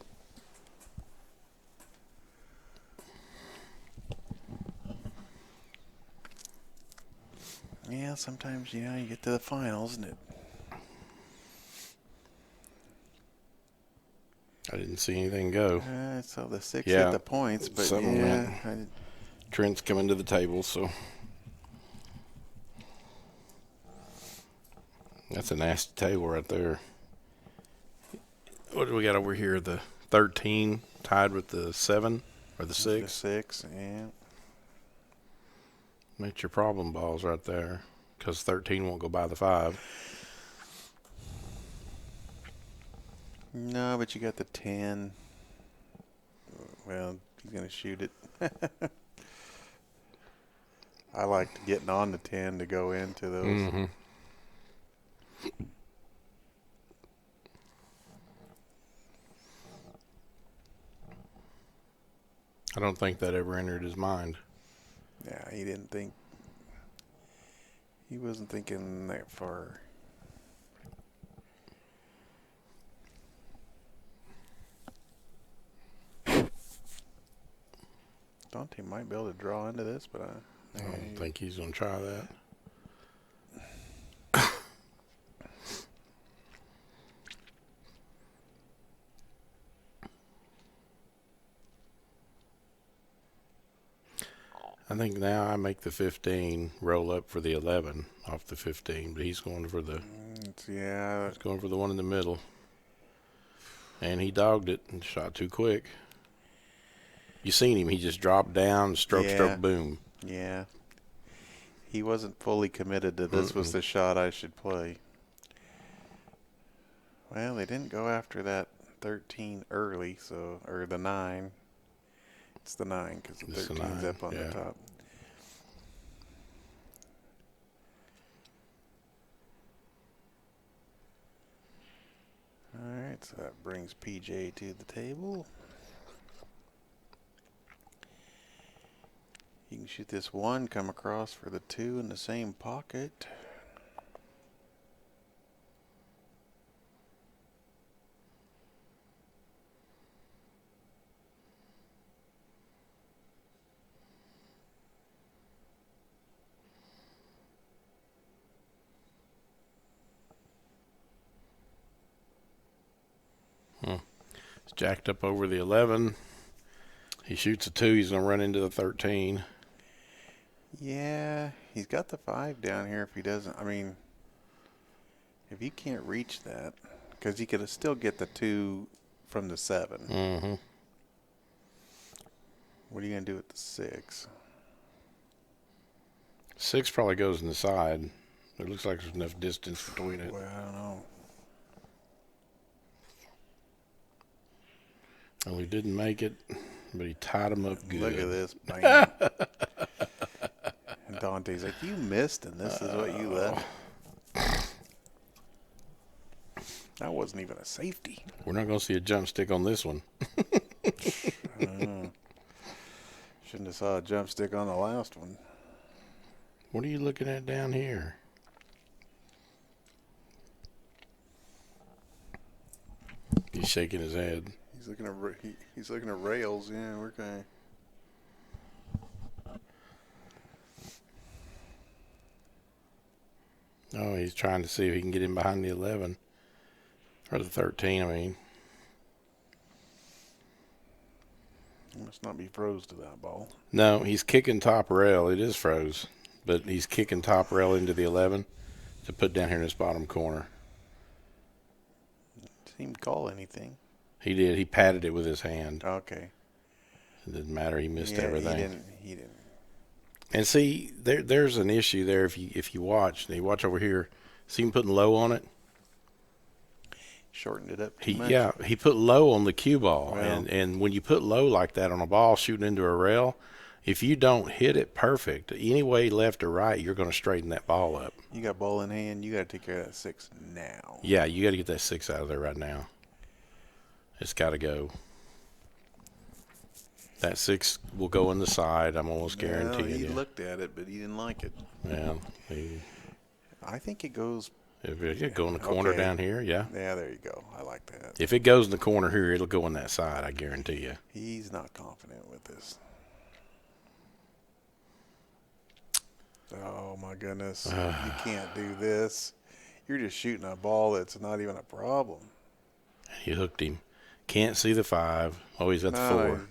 Yeah, sometimes you get to the finals and it. I didn't see anything go. So the 6 Yeah. hit the points, but Something Trent's coming to the table, so that's a nasty table right there. What do we got over here? The 13 tied with the 7 or the 6? The 6, yeah. That's your problem balls right there, because 13 won't go by the 5. No, but you got the 10. Well, he's going to shoot it. I liked getting on the 10 to go into those. Mm-hmm. I don't think that ever entered his mind. Yeah, he didn't think. He wasn't thinking that far. Dante might be able to draw into this, but I don't think he's going to try that. I think now I make the 15, roll up for the 11 off the 15, but he's going for the he's going for the one in the middle. And he dogged it and shot too quick. You seen him? He just dropped down, stroke, boom. Yeah. He wasn't fully committed to this was the shot I should play. Well, they didn't go after that 13 early, or the 9. It's the 9 because the 13's up on the top. All right, so that brings PJ to the table. You can shoot this 1, come across for the 2 in the same pocket. It's jacked up over the 11. He shoots a 2. He's going to run into the 13. Yeah, he's got the 5 down here if he doesn't. I mean, if he can't reach that, because he could still get the 2 from the 7. Mm-hmm. What are you going to do with the 6? 6 probably goes in the side. It looks like there's enough distance between it. Well, I don't know. Well, he didn't make it, but he tied him up good. Look at this. Bam. And Dante's like, you missed, and this is what you left. That wasn't even a safety. We're not going to see a jump stick on this one. Shouldn't have saw a jump stick on the last one. What are you looking at down here? He's shaking his head. He's looking at rails. Yeah, we're okay. Oh, he's trying to see if he can get in behind the 11. Or the 13, I mean. He must not be froze to that ball. No, he's kicking top rail. It is froze. But he's kicking top rail into the 11 to put down here in this bottom corner. Didn't even call anything. He did. He patted it with his hand. Okay. It didn't matter. He missed everything. He didn't. And see, there's an issue there if you watch. You watch over here. See him putting low on it? Shortened it up too much. Yeah, he put low on the cue ball. Well, And when you put low like that on a ball shooting into a rail, if you don't hit it perfect, any way left or right, you're going to straighten that ball up. You got ball in hand. You got to take care of that 6 now. Yeah, you got to get that 6 out of there right now. It's got to go. That 6 will go in the side. I'm almost guaranteeing He you. looked at it, but he didn't like it. Yeah. I think it goes. If it go in the corner down here, yeah. Yeah, there you go. I like that. If it goes in the corner here, it'll go in that side, I guarantee you. He's not confident with this. Oh, my goodness. You can't do this. You're just shooting a ball that's not even a problem. He hooked him. Can't see the 5. Oh, he's got the 4.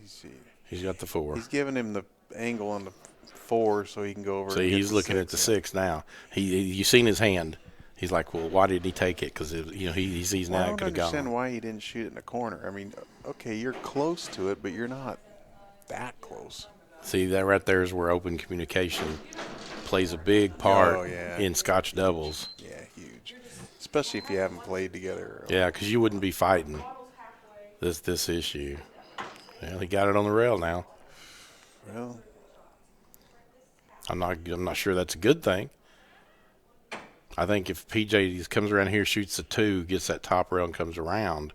He's got the 4. He's giving him the angle on the 4 so he can go over. See, he's looking at the 6 now. You seen his hand. He's like, well, why didn't he take it? Because he sees now it could have gone. I don't understand why he didn't shoot it in the corner. I mean, okay, you're close to it, but you're not that close. See, that right there is where open communication plays a big part in Scotch doubles. Yeah, huge. Especially if you haven't played together. Yeah, because you wouldn't be fighting this issue. Well, he got it on the rail now. Well, I'm not sure that's a good thing. I think if PJ comes around here, shoots the 2, gets that top rail and comes around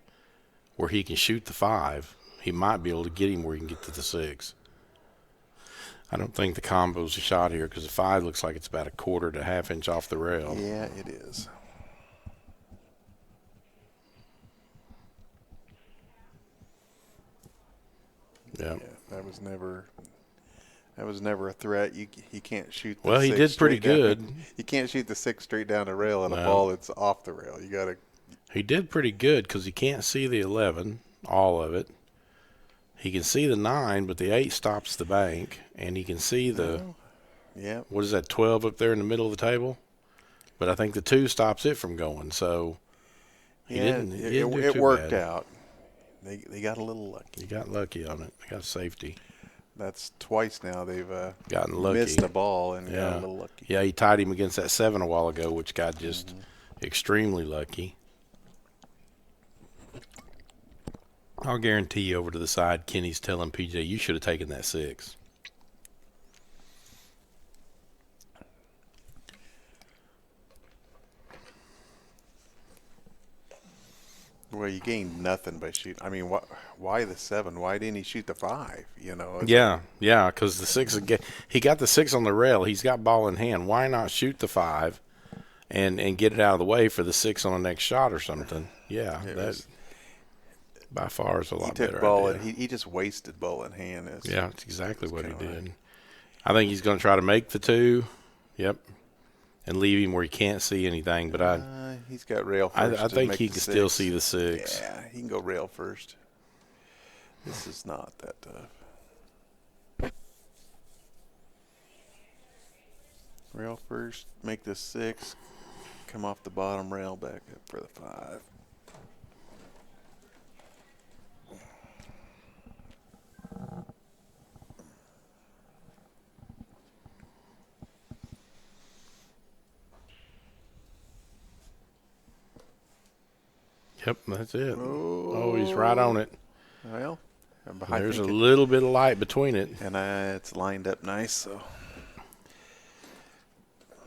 where he can shoot the 5, he might be able to get him where he can get to the 6. I don't think the combo's a shot here because the 5 looks like it's about a quarter to half inch off the rail. Yeah, it is. Yeah. Yeah, that was never a threat. You can't shoot. The Well, he 6 did pretty straight down- good. You can't shoot the 6 straight down the rail on a No. ball that's off the rail. You gotta. He did pretty good because he can't see the 11, all of it. He can see the 9, but the 8 stops the bank, and he can see the, Yeah. what is that, 12 up there in the middle of the table? But I think the 2 stops it from going, so he didn't do It too worked bad. out. They got a little lucky. He got lucky on it. They got safety. That's twice now they've Gotten lucky. missed the ball and got Yeah. a little lucky. Yeah, he tied him against that 7 a while ago, which got just extremely lucky. I'll guarantee you over to the side, Kenny's telling PJ, you should have taken that 6. Well, you gained nothing by shooting. I mean, why the 7? Why didn't he shoot the 5? You know. Yeah, because the 6 he got the 6 on the rail. He's got ball in hand. Why not shoot the 5 and get it out of the way for the 6 on the next shot or something? Yeah, that by far is a lot He took better ball idea. and he just wasted ball in hand. Yeah, that's exactly what he kinda did. I think he's going to try to make the 2. Yep. And leave him where he can't see anything. But he's got rail first. I to think make he the can still 6. see the 6. Yeah, he can go rail first. This is not that tough. Rail first, make the 6, come off the bottom rail, back up for the 5. Yep, that's it. Oh, he's right on it. Well, There's a little bit of light between it. and it's lined up nice, so.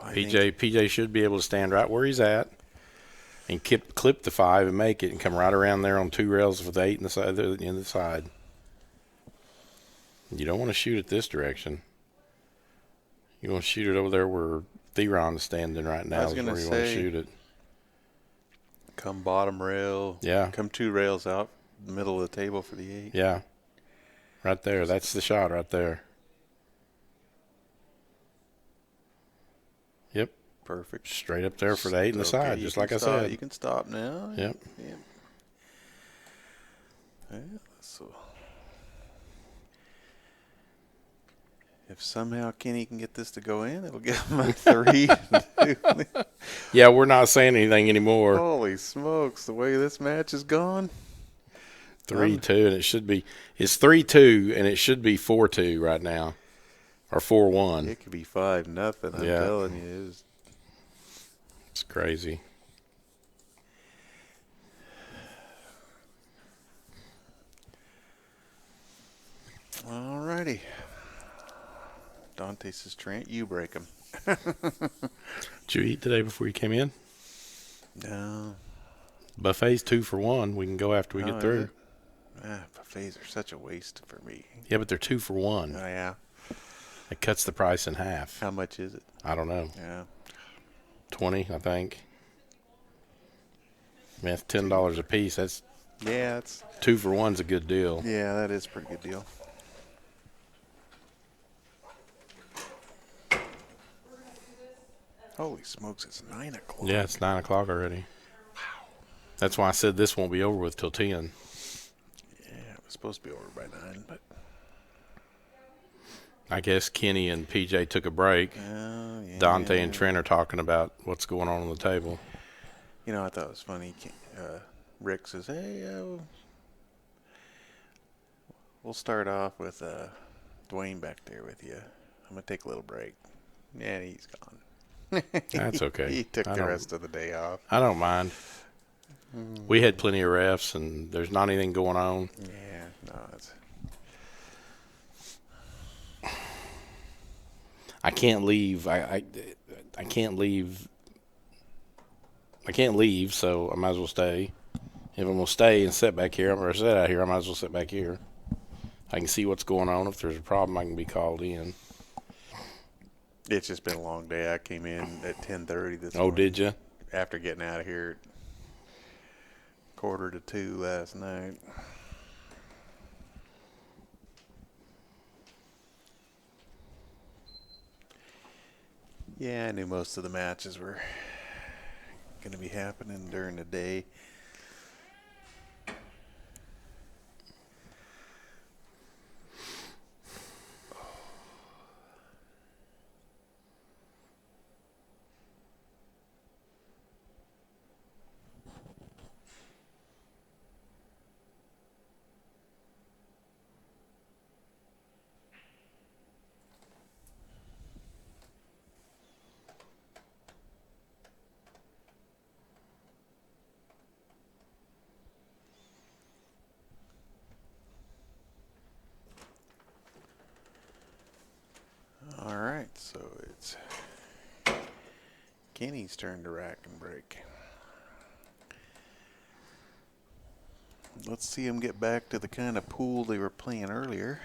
PJ should be able to stand right where he's at and clip the 5 and make it and come right around there on 2 rails with the 8 in the side. You don't want to shoot it this direction. You want to shoot it over there where Theron's standing right now. I was Is gonna where you want to say- shoot it. Come bottom rail. Yeah. Come 2 rails out, middle of the table for the 8. Yeah. Right there. That's the shot right there. Yep. Perfect. Straight up there for the 8 in the Okay, side, you just can like I stop- said. You can stop now. Yep. Yeah, so if somehow Kenny can get this to go in, it'll give him a 3. Yeah, we're not saying anything anymore. Holy smokes, the way this match is gone. 3-2, and it's 3-2, and it should be 4-2 right now, or 4-1. It could be 5-0. I'm Yeah. telling you. It's crazy. Alrighty. Dante says, Trent, you break him. Did you eat today before you came in? No. Buffet's 2 for 1. We can go after we Oh, get is through. it? Buffets are such a waste for me. Yeah, but they're 2 for 1. Oh, yeah. It cuts the price in half. How much is it? I don't know. Yeah. 20, I think. I mean, that's $10 a piece. That's Yeah, it's 2 for 1's a good deal. yeah, that is a pretty good deal. Holy smokes, it's 9 o'clock. Yeah, it's 9 o'clock already. That's why I said this won't be over with till 10. Yeah, it was supposed to be over by 9, but I guess Kenny and PJ took a break. yeah. Dante and Trent are talking about what's going on the table. You know, I thought it was funny. Rick says, "Hey, we'll start off with Dwayne back there with you. I'm gonna take a little break." Yeah, he's gone. That's okay. He took I the don't- rest of the day off. I don't mind. We had plenty of refs, and there's not anything going on. Yeah, no, it's I can't leave. I can't leave. I can't leave, so I might as well stay. If I'm gonna stay and sit back here, sit out here, I might as well sit back here. I can see what's going on. If there's a problem, I can be called in. It's just been a long day. I came in at 10:30 this Oh, morning. did you? After getting out of here at 1:45 last night. Yeah, I knew most of the matches were going to be happening during the day. All right, so it's Kenny's turn to rack and break. Let's see him get back to the kind of pool they were playing earlier.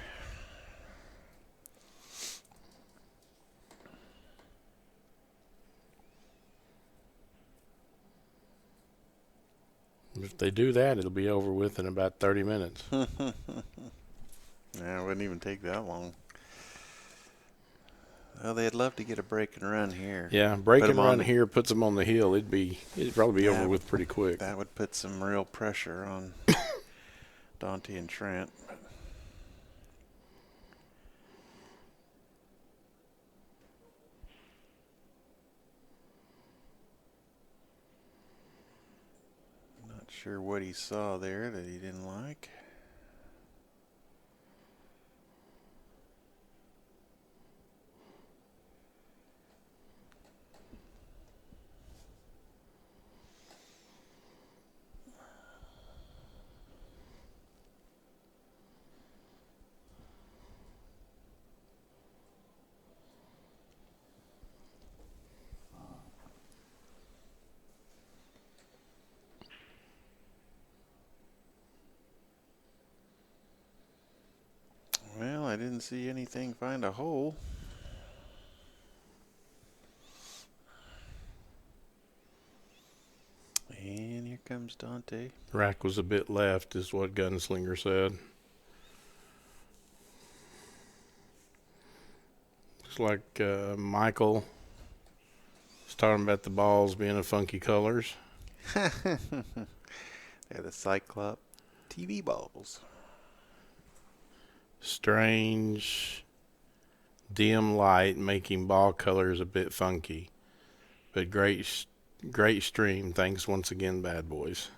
If they do that, it'll be over with in about 30 minutes. Yeah, it wouldn't even take that long. Well, they'd love to get a break and run here. Yeah, break Put and 'em on run the- here puts them on the hill. It'd probably be Yeah, over with pretty quick. That would put some real pressure on Dante and Trent. Not sure what he saw there that he didn't like. Well, I didn't see anything find a hole. And here comes Dante. Rack was a bit left, is what Gunslinger said. Looks like Michael is talking about the balls being of funky colors. They're the Cyclop TV balls. Strange, dim light making ball colors a bit funky, but great stream. Thanks once again, Bad Boys.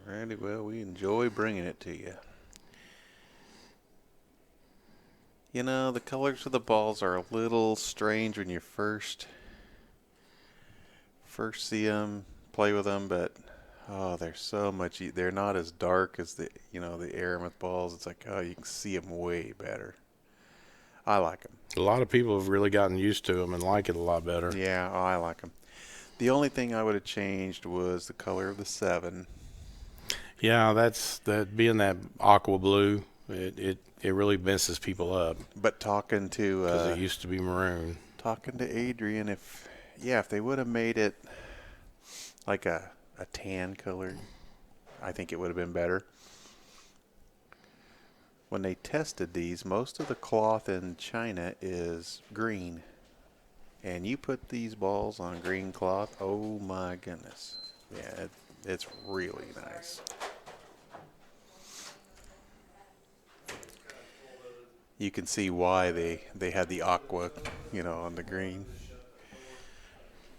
Alrighty, well, we enjoy bringing it to you. You know, the colors of the balls are a little strange when you first see them, play with them, but oh, they're so much. They're not as dark as the Aramith balls. It's like, oh, you can see them way better. I like them. A lot of people have really gotten used to them and like it a lot better. Yeah, oh, I like them. The only thing I would have changed was the color of the 7. Yeah, that being that aqua blue, it really messes people up But talking to because it used to be maroon. talking to Adrian, if they would have made it like a tan color, I think it would have been better. When they tested these, most of the cloth in China is green. And you put these balls on green cloth, oh my goodness. Yeah, it's really nice. You can see why they had the aqua, on the green.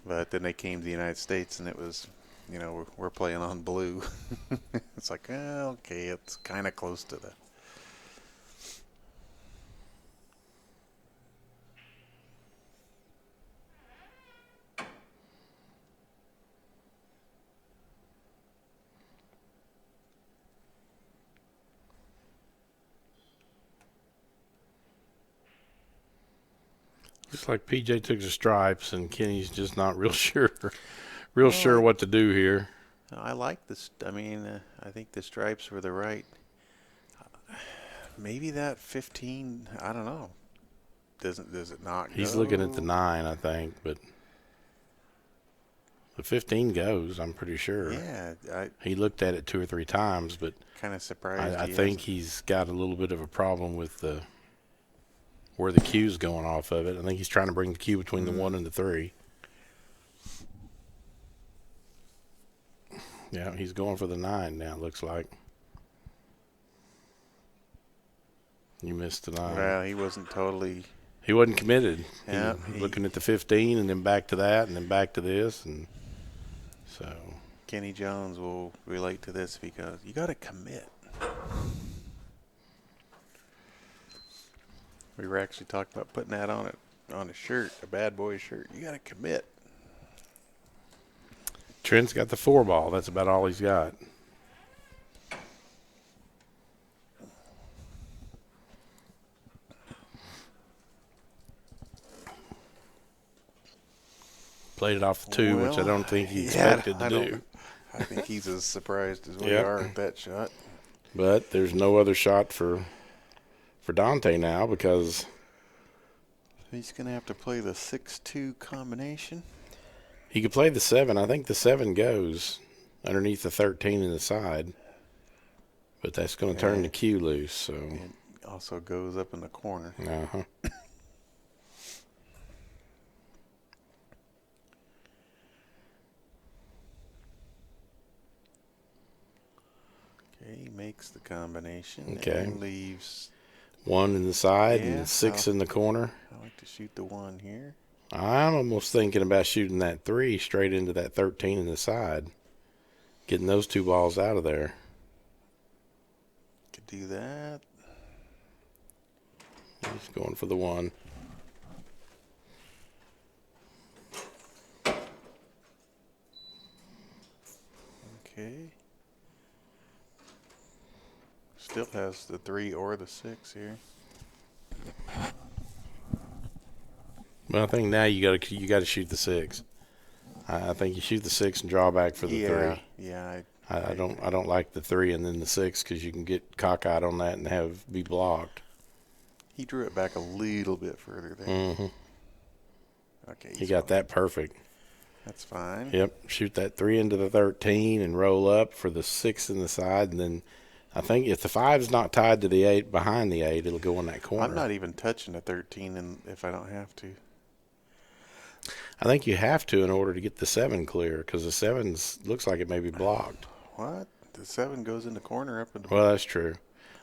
But then they came to the United States and it was, we're playing on blue. It's like, okay, it's kind of close to the. Looks like PJ took the stripes and Kenny's just not real sure what to do here. I like this. I mean, I think the stripes were the right. Maybe that 15. I don't know. Does it not He's go? looking at the 9, I think, but the 15 goes, I'm pretty sure. Yeah, He looked at it 2 or 3 times, but kind of surprised. I he think hasn't. he's got a little bit of a problem with where the cue's going off of it. I think he's trying to bring the cue between the 1 and the 3. Yeah, he's going for the 9 now, looks like. You missed the 9. Well, he wasn't totally. He wasn't committed. Yeah, He looking at the 15 and then back to that and then back to this. And so Kenny Jones will relate to this because you got to commit. We were actually talking about putting that on a shirt, a Bad Boy shirt. You got to commit. Trent's got the 4 ball. That's about all he's got. Played it off the 2, which I don't think he expected to do. I think he's as surprised as we Yep. are at that shot. But there's no other shot for Dante now because He's going to have to play the 6-2 combination. he could play the 7. I think the 7 goes underneath the 13 in the side. But that's going to turn the cue loose. So It also goes up in the corner. uh-huh. Okay, he makes the combination. Okay. And leaves. 1 in the side Yeah, and 6 in the corner. I like to shoot the 1 here. I'm almost thinking about shooting that 3 straight into that 13 in the side. Getting those 2 balls out of there. Could do that. He's going for the 1. Okay. Still has the 3 or the 6 here. Well, I think now you got to shoot the 6. I think you shoot the 6 and draw back for the 3. Yeah. I don't like the 3 and then the 6 because you can get cockeyed on that and be blocked. He drew it back a little bit further there. Mm-hmm. Okay. He got that perfect. That's fine. Yep. Shoot that 3 into the 13 and roll up for the 6 in the side, and then I think if the 5's not tied to the 8 behind the 8, it'll go in that corner. I'm not even touching the 13 if I don't have to. I think you have to in order to get the 7 clear because the 7 looks like it may be blocked. What? The 7 goes in the corner up in the. Well, that's true.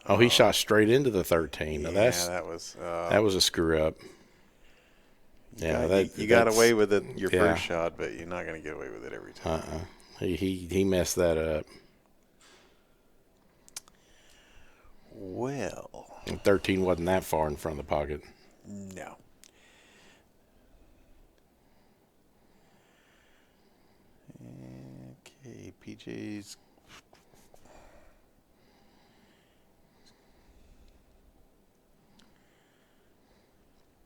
Oh, he shot straight into the 13. Now Yeah, that was a screw up. You got away with it your yeah. first shot, but you're not going to get away with it every time. He messed that up. Well, 13 wasn't that far in front of the pocket. no. Okay, PJ's.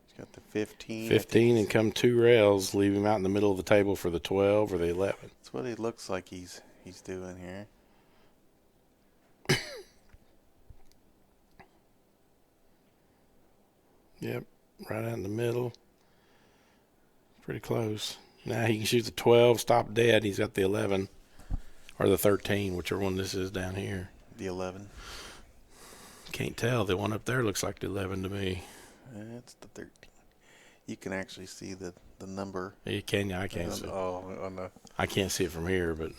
He's got the 15. 15 and come 2 rails, leave him out in the middle of the table for the 12 or the 11. That's what it looks like he's doing here. Yep, right out in the middle. Pretty close. Now he can shoot the 12, stop dead. He's got the 11 or the 13, whichever one this is down here. The 11. Can't tell. The one up there looks like the 11 to me. That's the 13. You can actually see the number. You can. I can't see. On the. I can't see it from here, but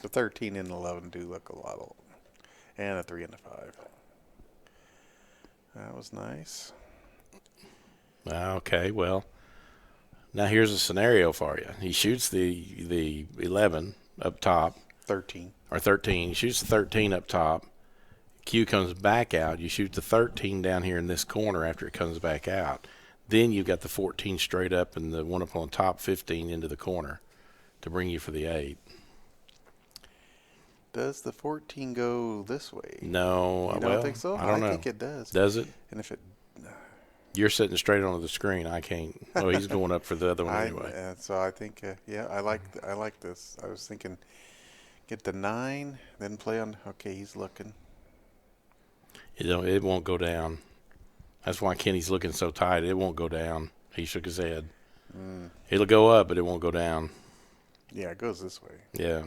The 13 and 11 do look a lot old. And a 3 and a 5. That was nice. okay. Well, now here's a scenario for you. He shoots the 11 up top 13. or 13. He shoots the 13 up top. Q comes back out. You shoot the 13 down here in this corner after it comes back out. Then you've got the 14 straight up and the one up on top 15 into the corner to bring you for the 8. Does the 14 go this way? No, You don't think so? I don't know. I think it does. Does it? And if it, You're sitting straight onto the screen. I can't. Oh, he's going up for the other one anyway. so I think, I like this. I was thinking, get the 9, then play on. Okay, he's looking. It won't go down. That's why Kenny's looking so tight. It won't go down. He shook his head. It'll go up, but it won't go down. Yeah, it goes this way. Yeah.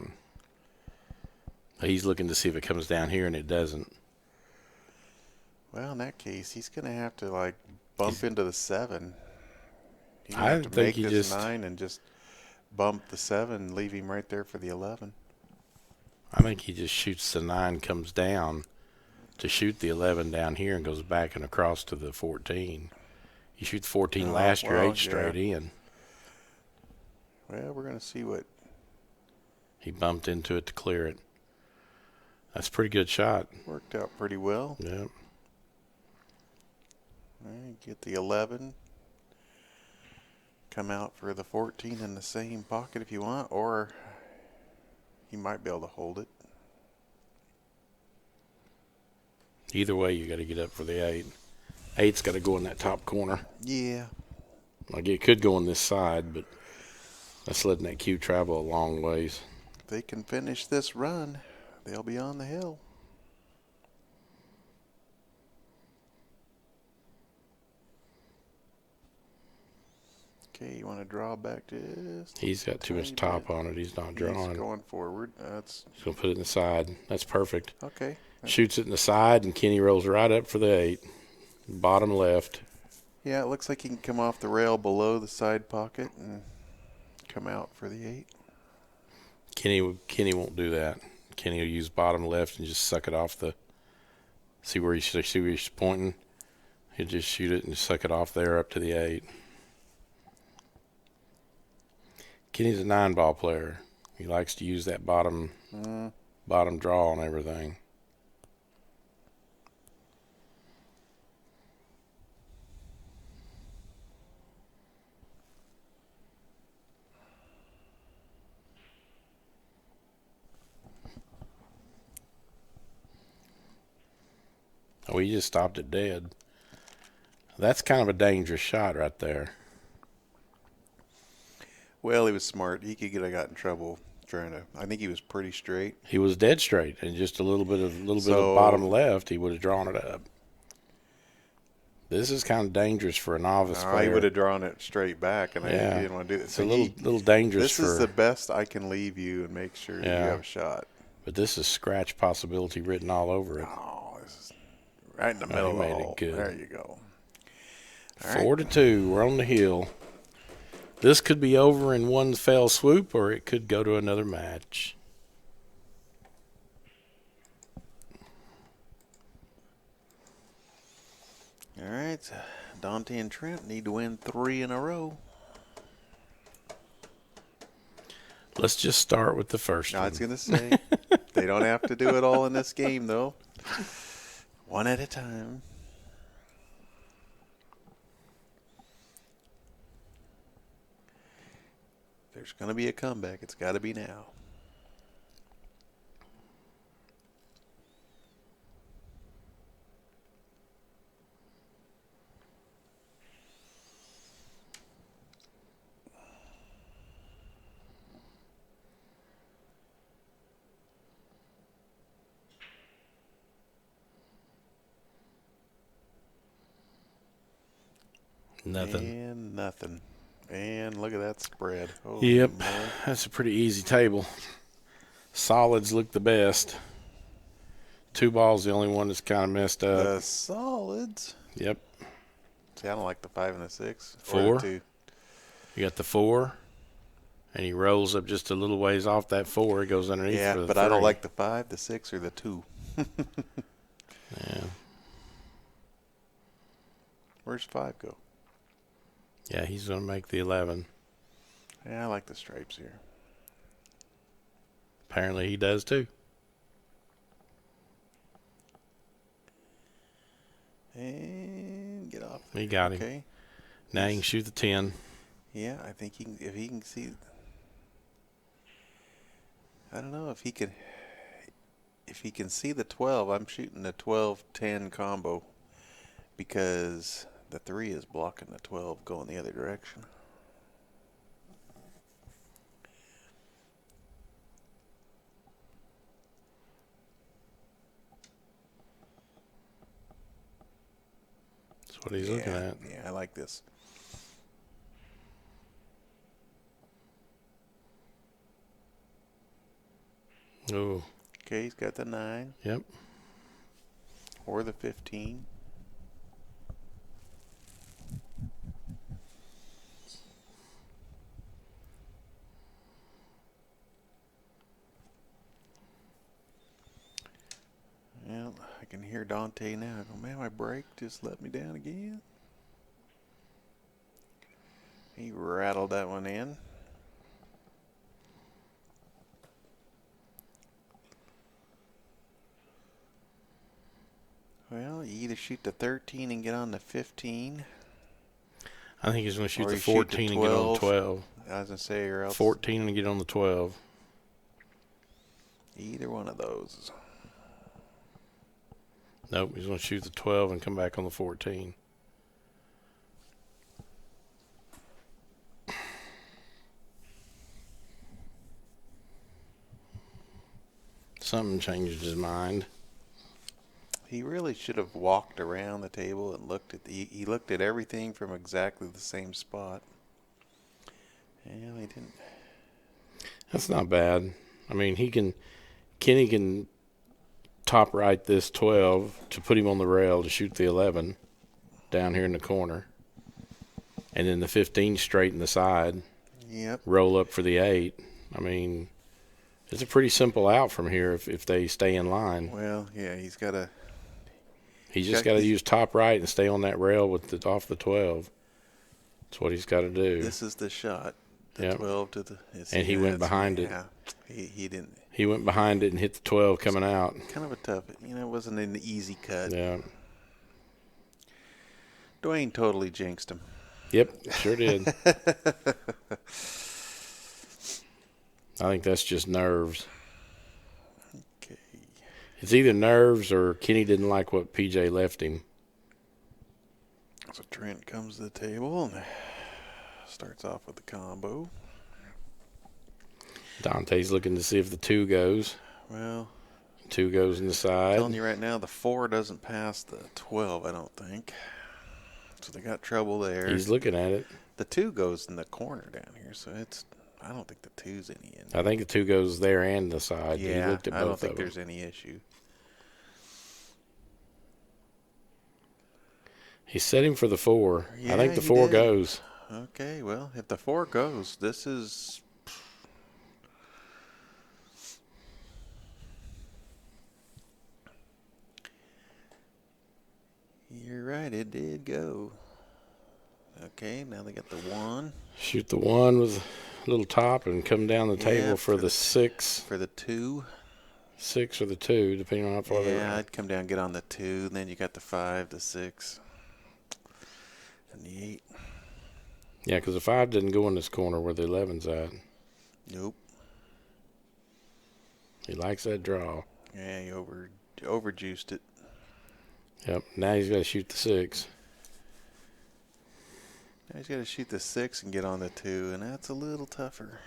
He's looking to see if it comes down here, and it doesn't. Well, in that case, he's going to have to, like, bump into the 7. He's I going to have to think make he this just 9 and just bump the 7, leave him right there for the 11. I think he just shoots the 9, comes down to shoot the 11 down here, and goes back and across to the 14. You shoot the 14 last year, 8 straight in. Well, we're going to see what... He bumped into it to clear it. That's a pretty good shot. Worked out pretty well. Yeah. All right, get the 11. Come out for the 14 in the same pocket if you want, or he might be able to hold it. Either way, you got to get up for the 8. 8's got to go in that top corner. Yeah. Like it could go on this side, but that's letting that cue travel a long ways. If they can finish this run, they'll be on the hill. Okay, you want to draw back just... He's got too much top on it. He's not drawing. He's going forward. That's He's going to put it in the side. That's perfect. okay. Shoots it in the side, and Kenny rolls right up for the 8. Bottom left. Yeah, it looks like he can come off the rail below the side pocket and come out for the 8. Kenny won't do that. Kenny will use bottom left and just suck it off the. See where he's pointing. He'll just shoot it and suck it off there up to the 8. Kenny's a 9-ball player. He likes to use that bottom draw on everything. Oh, he just stopped it dead. That's kind of a dangerous shot right there. Well, he was smart. He could have got in trouble trying to. I think he was pretty straight. He was dead straight, and just a little bit of bottom left, he would have drawn it up. This is kind of dangerous for a novice player. He would have drawn it straight back, and Yeah. I didn't want to do that. It's a little dangerous. This is the best I can leave you and make sure that you have a shot. But this is scratch possibility written all over it. Oh, this is right in the middle of the hole. Good. There you go. 4-2. We're on the hill. This could be over in one fell swoop, or it could go to another match. All right. Dante and Trent need to win 3 in a row. Let's just start with the first one. I was going to say, they don't have to do it all in this game, though. One at a time. There's going to be a comeback. It's got to be now. Nothing. And nothing. And look at that spread. Holy Yep. moly. That's a pretty easy table. Solids look the best. 2 balls, the only one that's kind of messed up. The solids. Yep. See, I don't like the 5 and the 6. 4. Or the 2. You got the 4, and he rolls up just a little ways off that 4. It goes underneath. Yeah, for the but 3. I don't like the 5, the 6, or the 2. Yeah. Where's 5 go? Yeah, he's going to make the 11. Yeah, I like the stripes here. Apparently he does too. And get off. He got him. Okay. Now he can shoot the 10. Yeah, I think he can, if he can see. I don't know if he can. If he can see the 12, I'm shooting the 12-10 combo because the 3 is blocking the 12 going the other direction. That's what he's looking at. Yeah, I like this. Oh. Okay, he's got the 9. Yep. Or the 15. Well, I can hear Dante now. I go, man, my brake just let me down again. He rattled that one in. Well, you either shoot the 13 and get on the 15. I think he's going to shoot Or the you shoot 14 the and get on the 12. I was going to say, or else 14 and get on the 12. either one of those. Nope, he's going to shoot the 12 and come back on the 14. Something changed his mind. He really should have walked around the table and looked at he looked at everything from exactly the same spot. Yeah, he didn't. That's not bad. I mean, Kenny can top right this 12 to put him on the rail to shoot the 11 down here in the corner. And then the 15 straight in the side. Yep. Roll up for the 8. I mean, it's a pretty simple out from here if they stay in line. Well, yeah, he's got to. He's just got to use top right and stay on that rail with off the 12. That's what he's got to do. This is the shot. The Yep. 12 to the. And he went behind it. Yeah, he didn't. He went behind it and hit the 12 coming out. Kind of a tough. It wasn't an easy cut. Yeah. Dwayne totally jinxed him. Yep, sure did. I think that's just nerves. Okay. It's either nerves or Kenny didn't like what PJ left him. So Trent comes to the table and starts off with the combo. Dante's looking to see if the 2 goes. Well, 2 goes in the side. I'm telling you right now, the 4 doesn't pass the 12, I don't think. So they got trouble there. He's looking at it. The 2 goes in the corner down here, so I don't think the 2's any in. I think the 2 goes there and the side. Yeah, he looked at both I don't think of them. there's any issue. He set him for the 4. Yeah, I think the he 4 did. goes. Okay, well, if the 4 goes, this is. You're right, it did go. Okay, now they got the 1. Shoot the 1 with a little top and come down the table Yeah, for the 6. For the 2. 6 or the 2, depending on how far they Yeah, are. I'd come down and get on the 2, and then you got the 5, the 6, and the 8. Yeah, because the 5 didn't go in this corner where the 11's at. Nope. He likes that draw. Yeah, he overjuiced it. Yep, now he's got to shoot the 6. Now he's got to shoot the 6 and get on the 2, and that's a little tougher.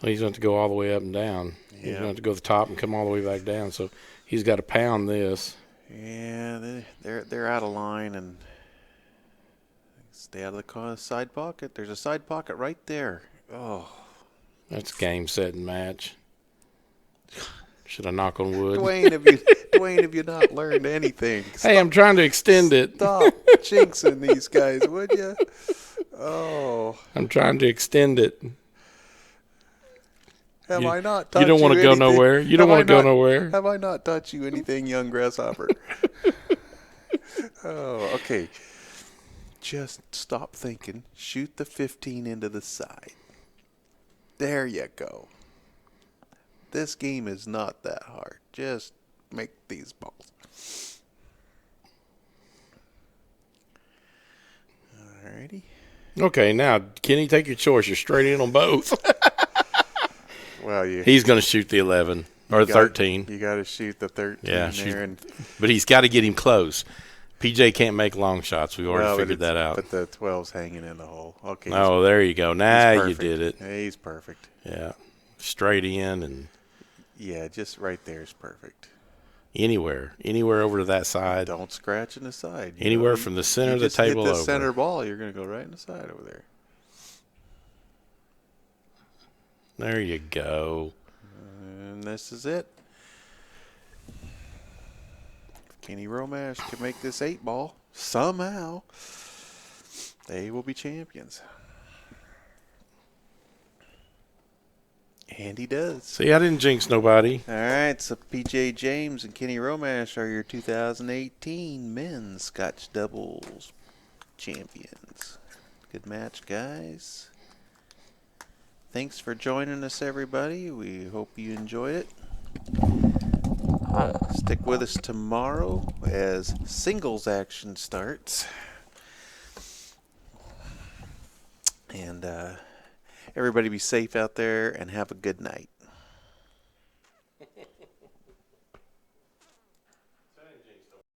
Well, he's going to have to go all the way up and down. Yeah. He's going to have to go to the top and come all the way back down. So he's got to pound this. Yeah, they're out of line and stay out of the side pocket. There's a side pocket right there. Oh, That's game, set, and match. Should I knock on wood? Dwayne, have you not learned anything? Hey, I'm trying to extend it. Stop jinxing these guys, would you? Oh, I'm trying to extend it. have I not taught You don't want to go anything? nowhere. You don't want to go nowhere. Have I not taught you anything, young grasshopper? Oh, okay. Just stop thinking. Shoot the 15 into the side. There you go. This game is not that hard. Just make these balls. Alrighty. Okay, now, Kenny, take your choice. You're straight in on both. Well, He's going to shoot the 11 or 13. You got to shoot the 13 Yeah, there. but he's got to get him close. PJ can't make long shots. We've already Well, figured that out. But the 12's hanging in the hole. Okay. Oh, there you go. Now you perfect. did it. He's perfect. Yeah, straight in and Yeah, just right there is perfect. Anywhere over to that side. Don't scratch in the side. Anywhere from the center of the table hit the over. center ball, you're going to go right in the side over there. There you go. And this is it. Kenny Romash can make this 8-ball somehow. They will be champions. And he does. See, I didn't jinx nobody. All right, so PJ James and Kenny Romash are your 2018 men's Scotch doubles champions. Good match, guys. Thanks for joining us, everybody. We hope you enjoyed it. Stick with us tomorrow as singles action starts. And everybody be safe out there and have a good night.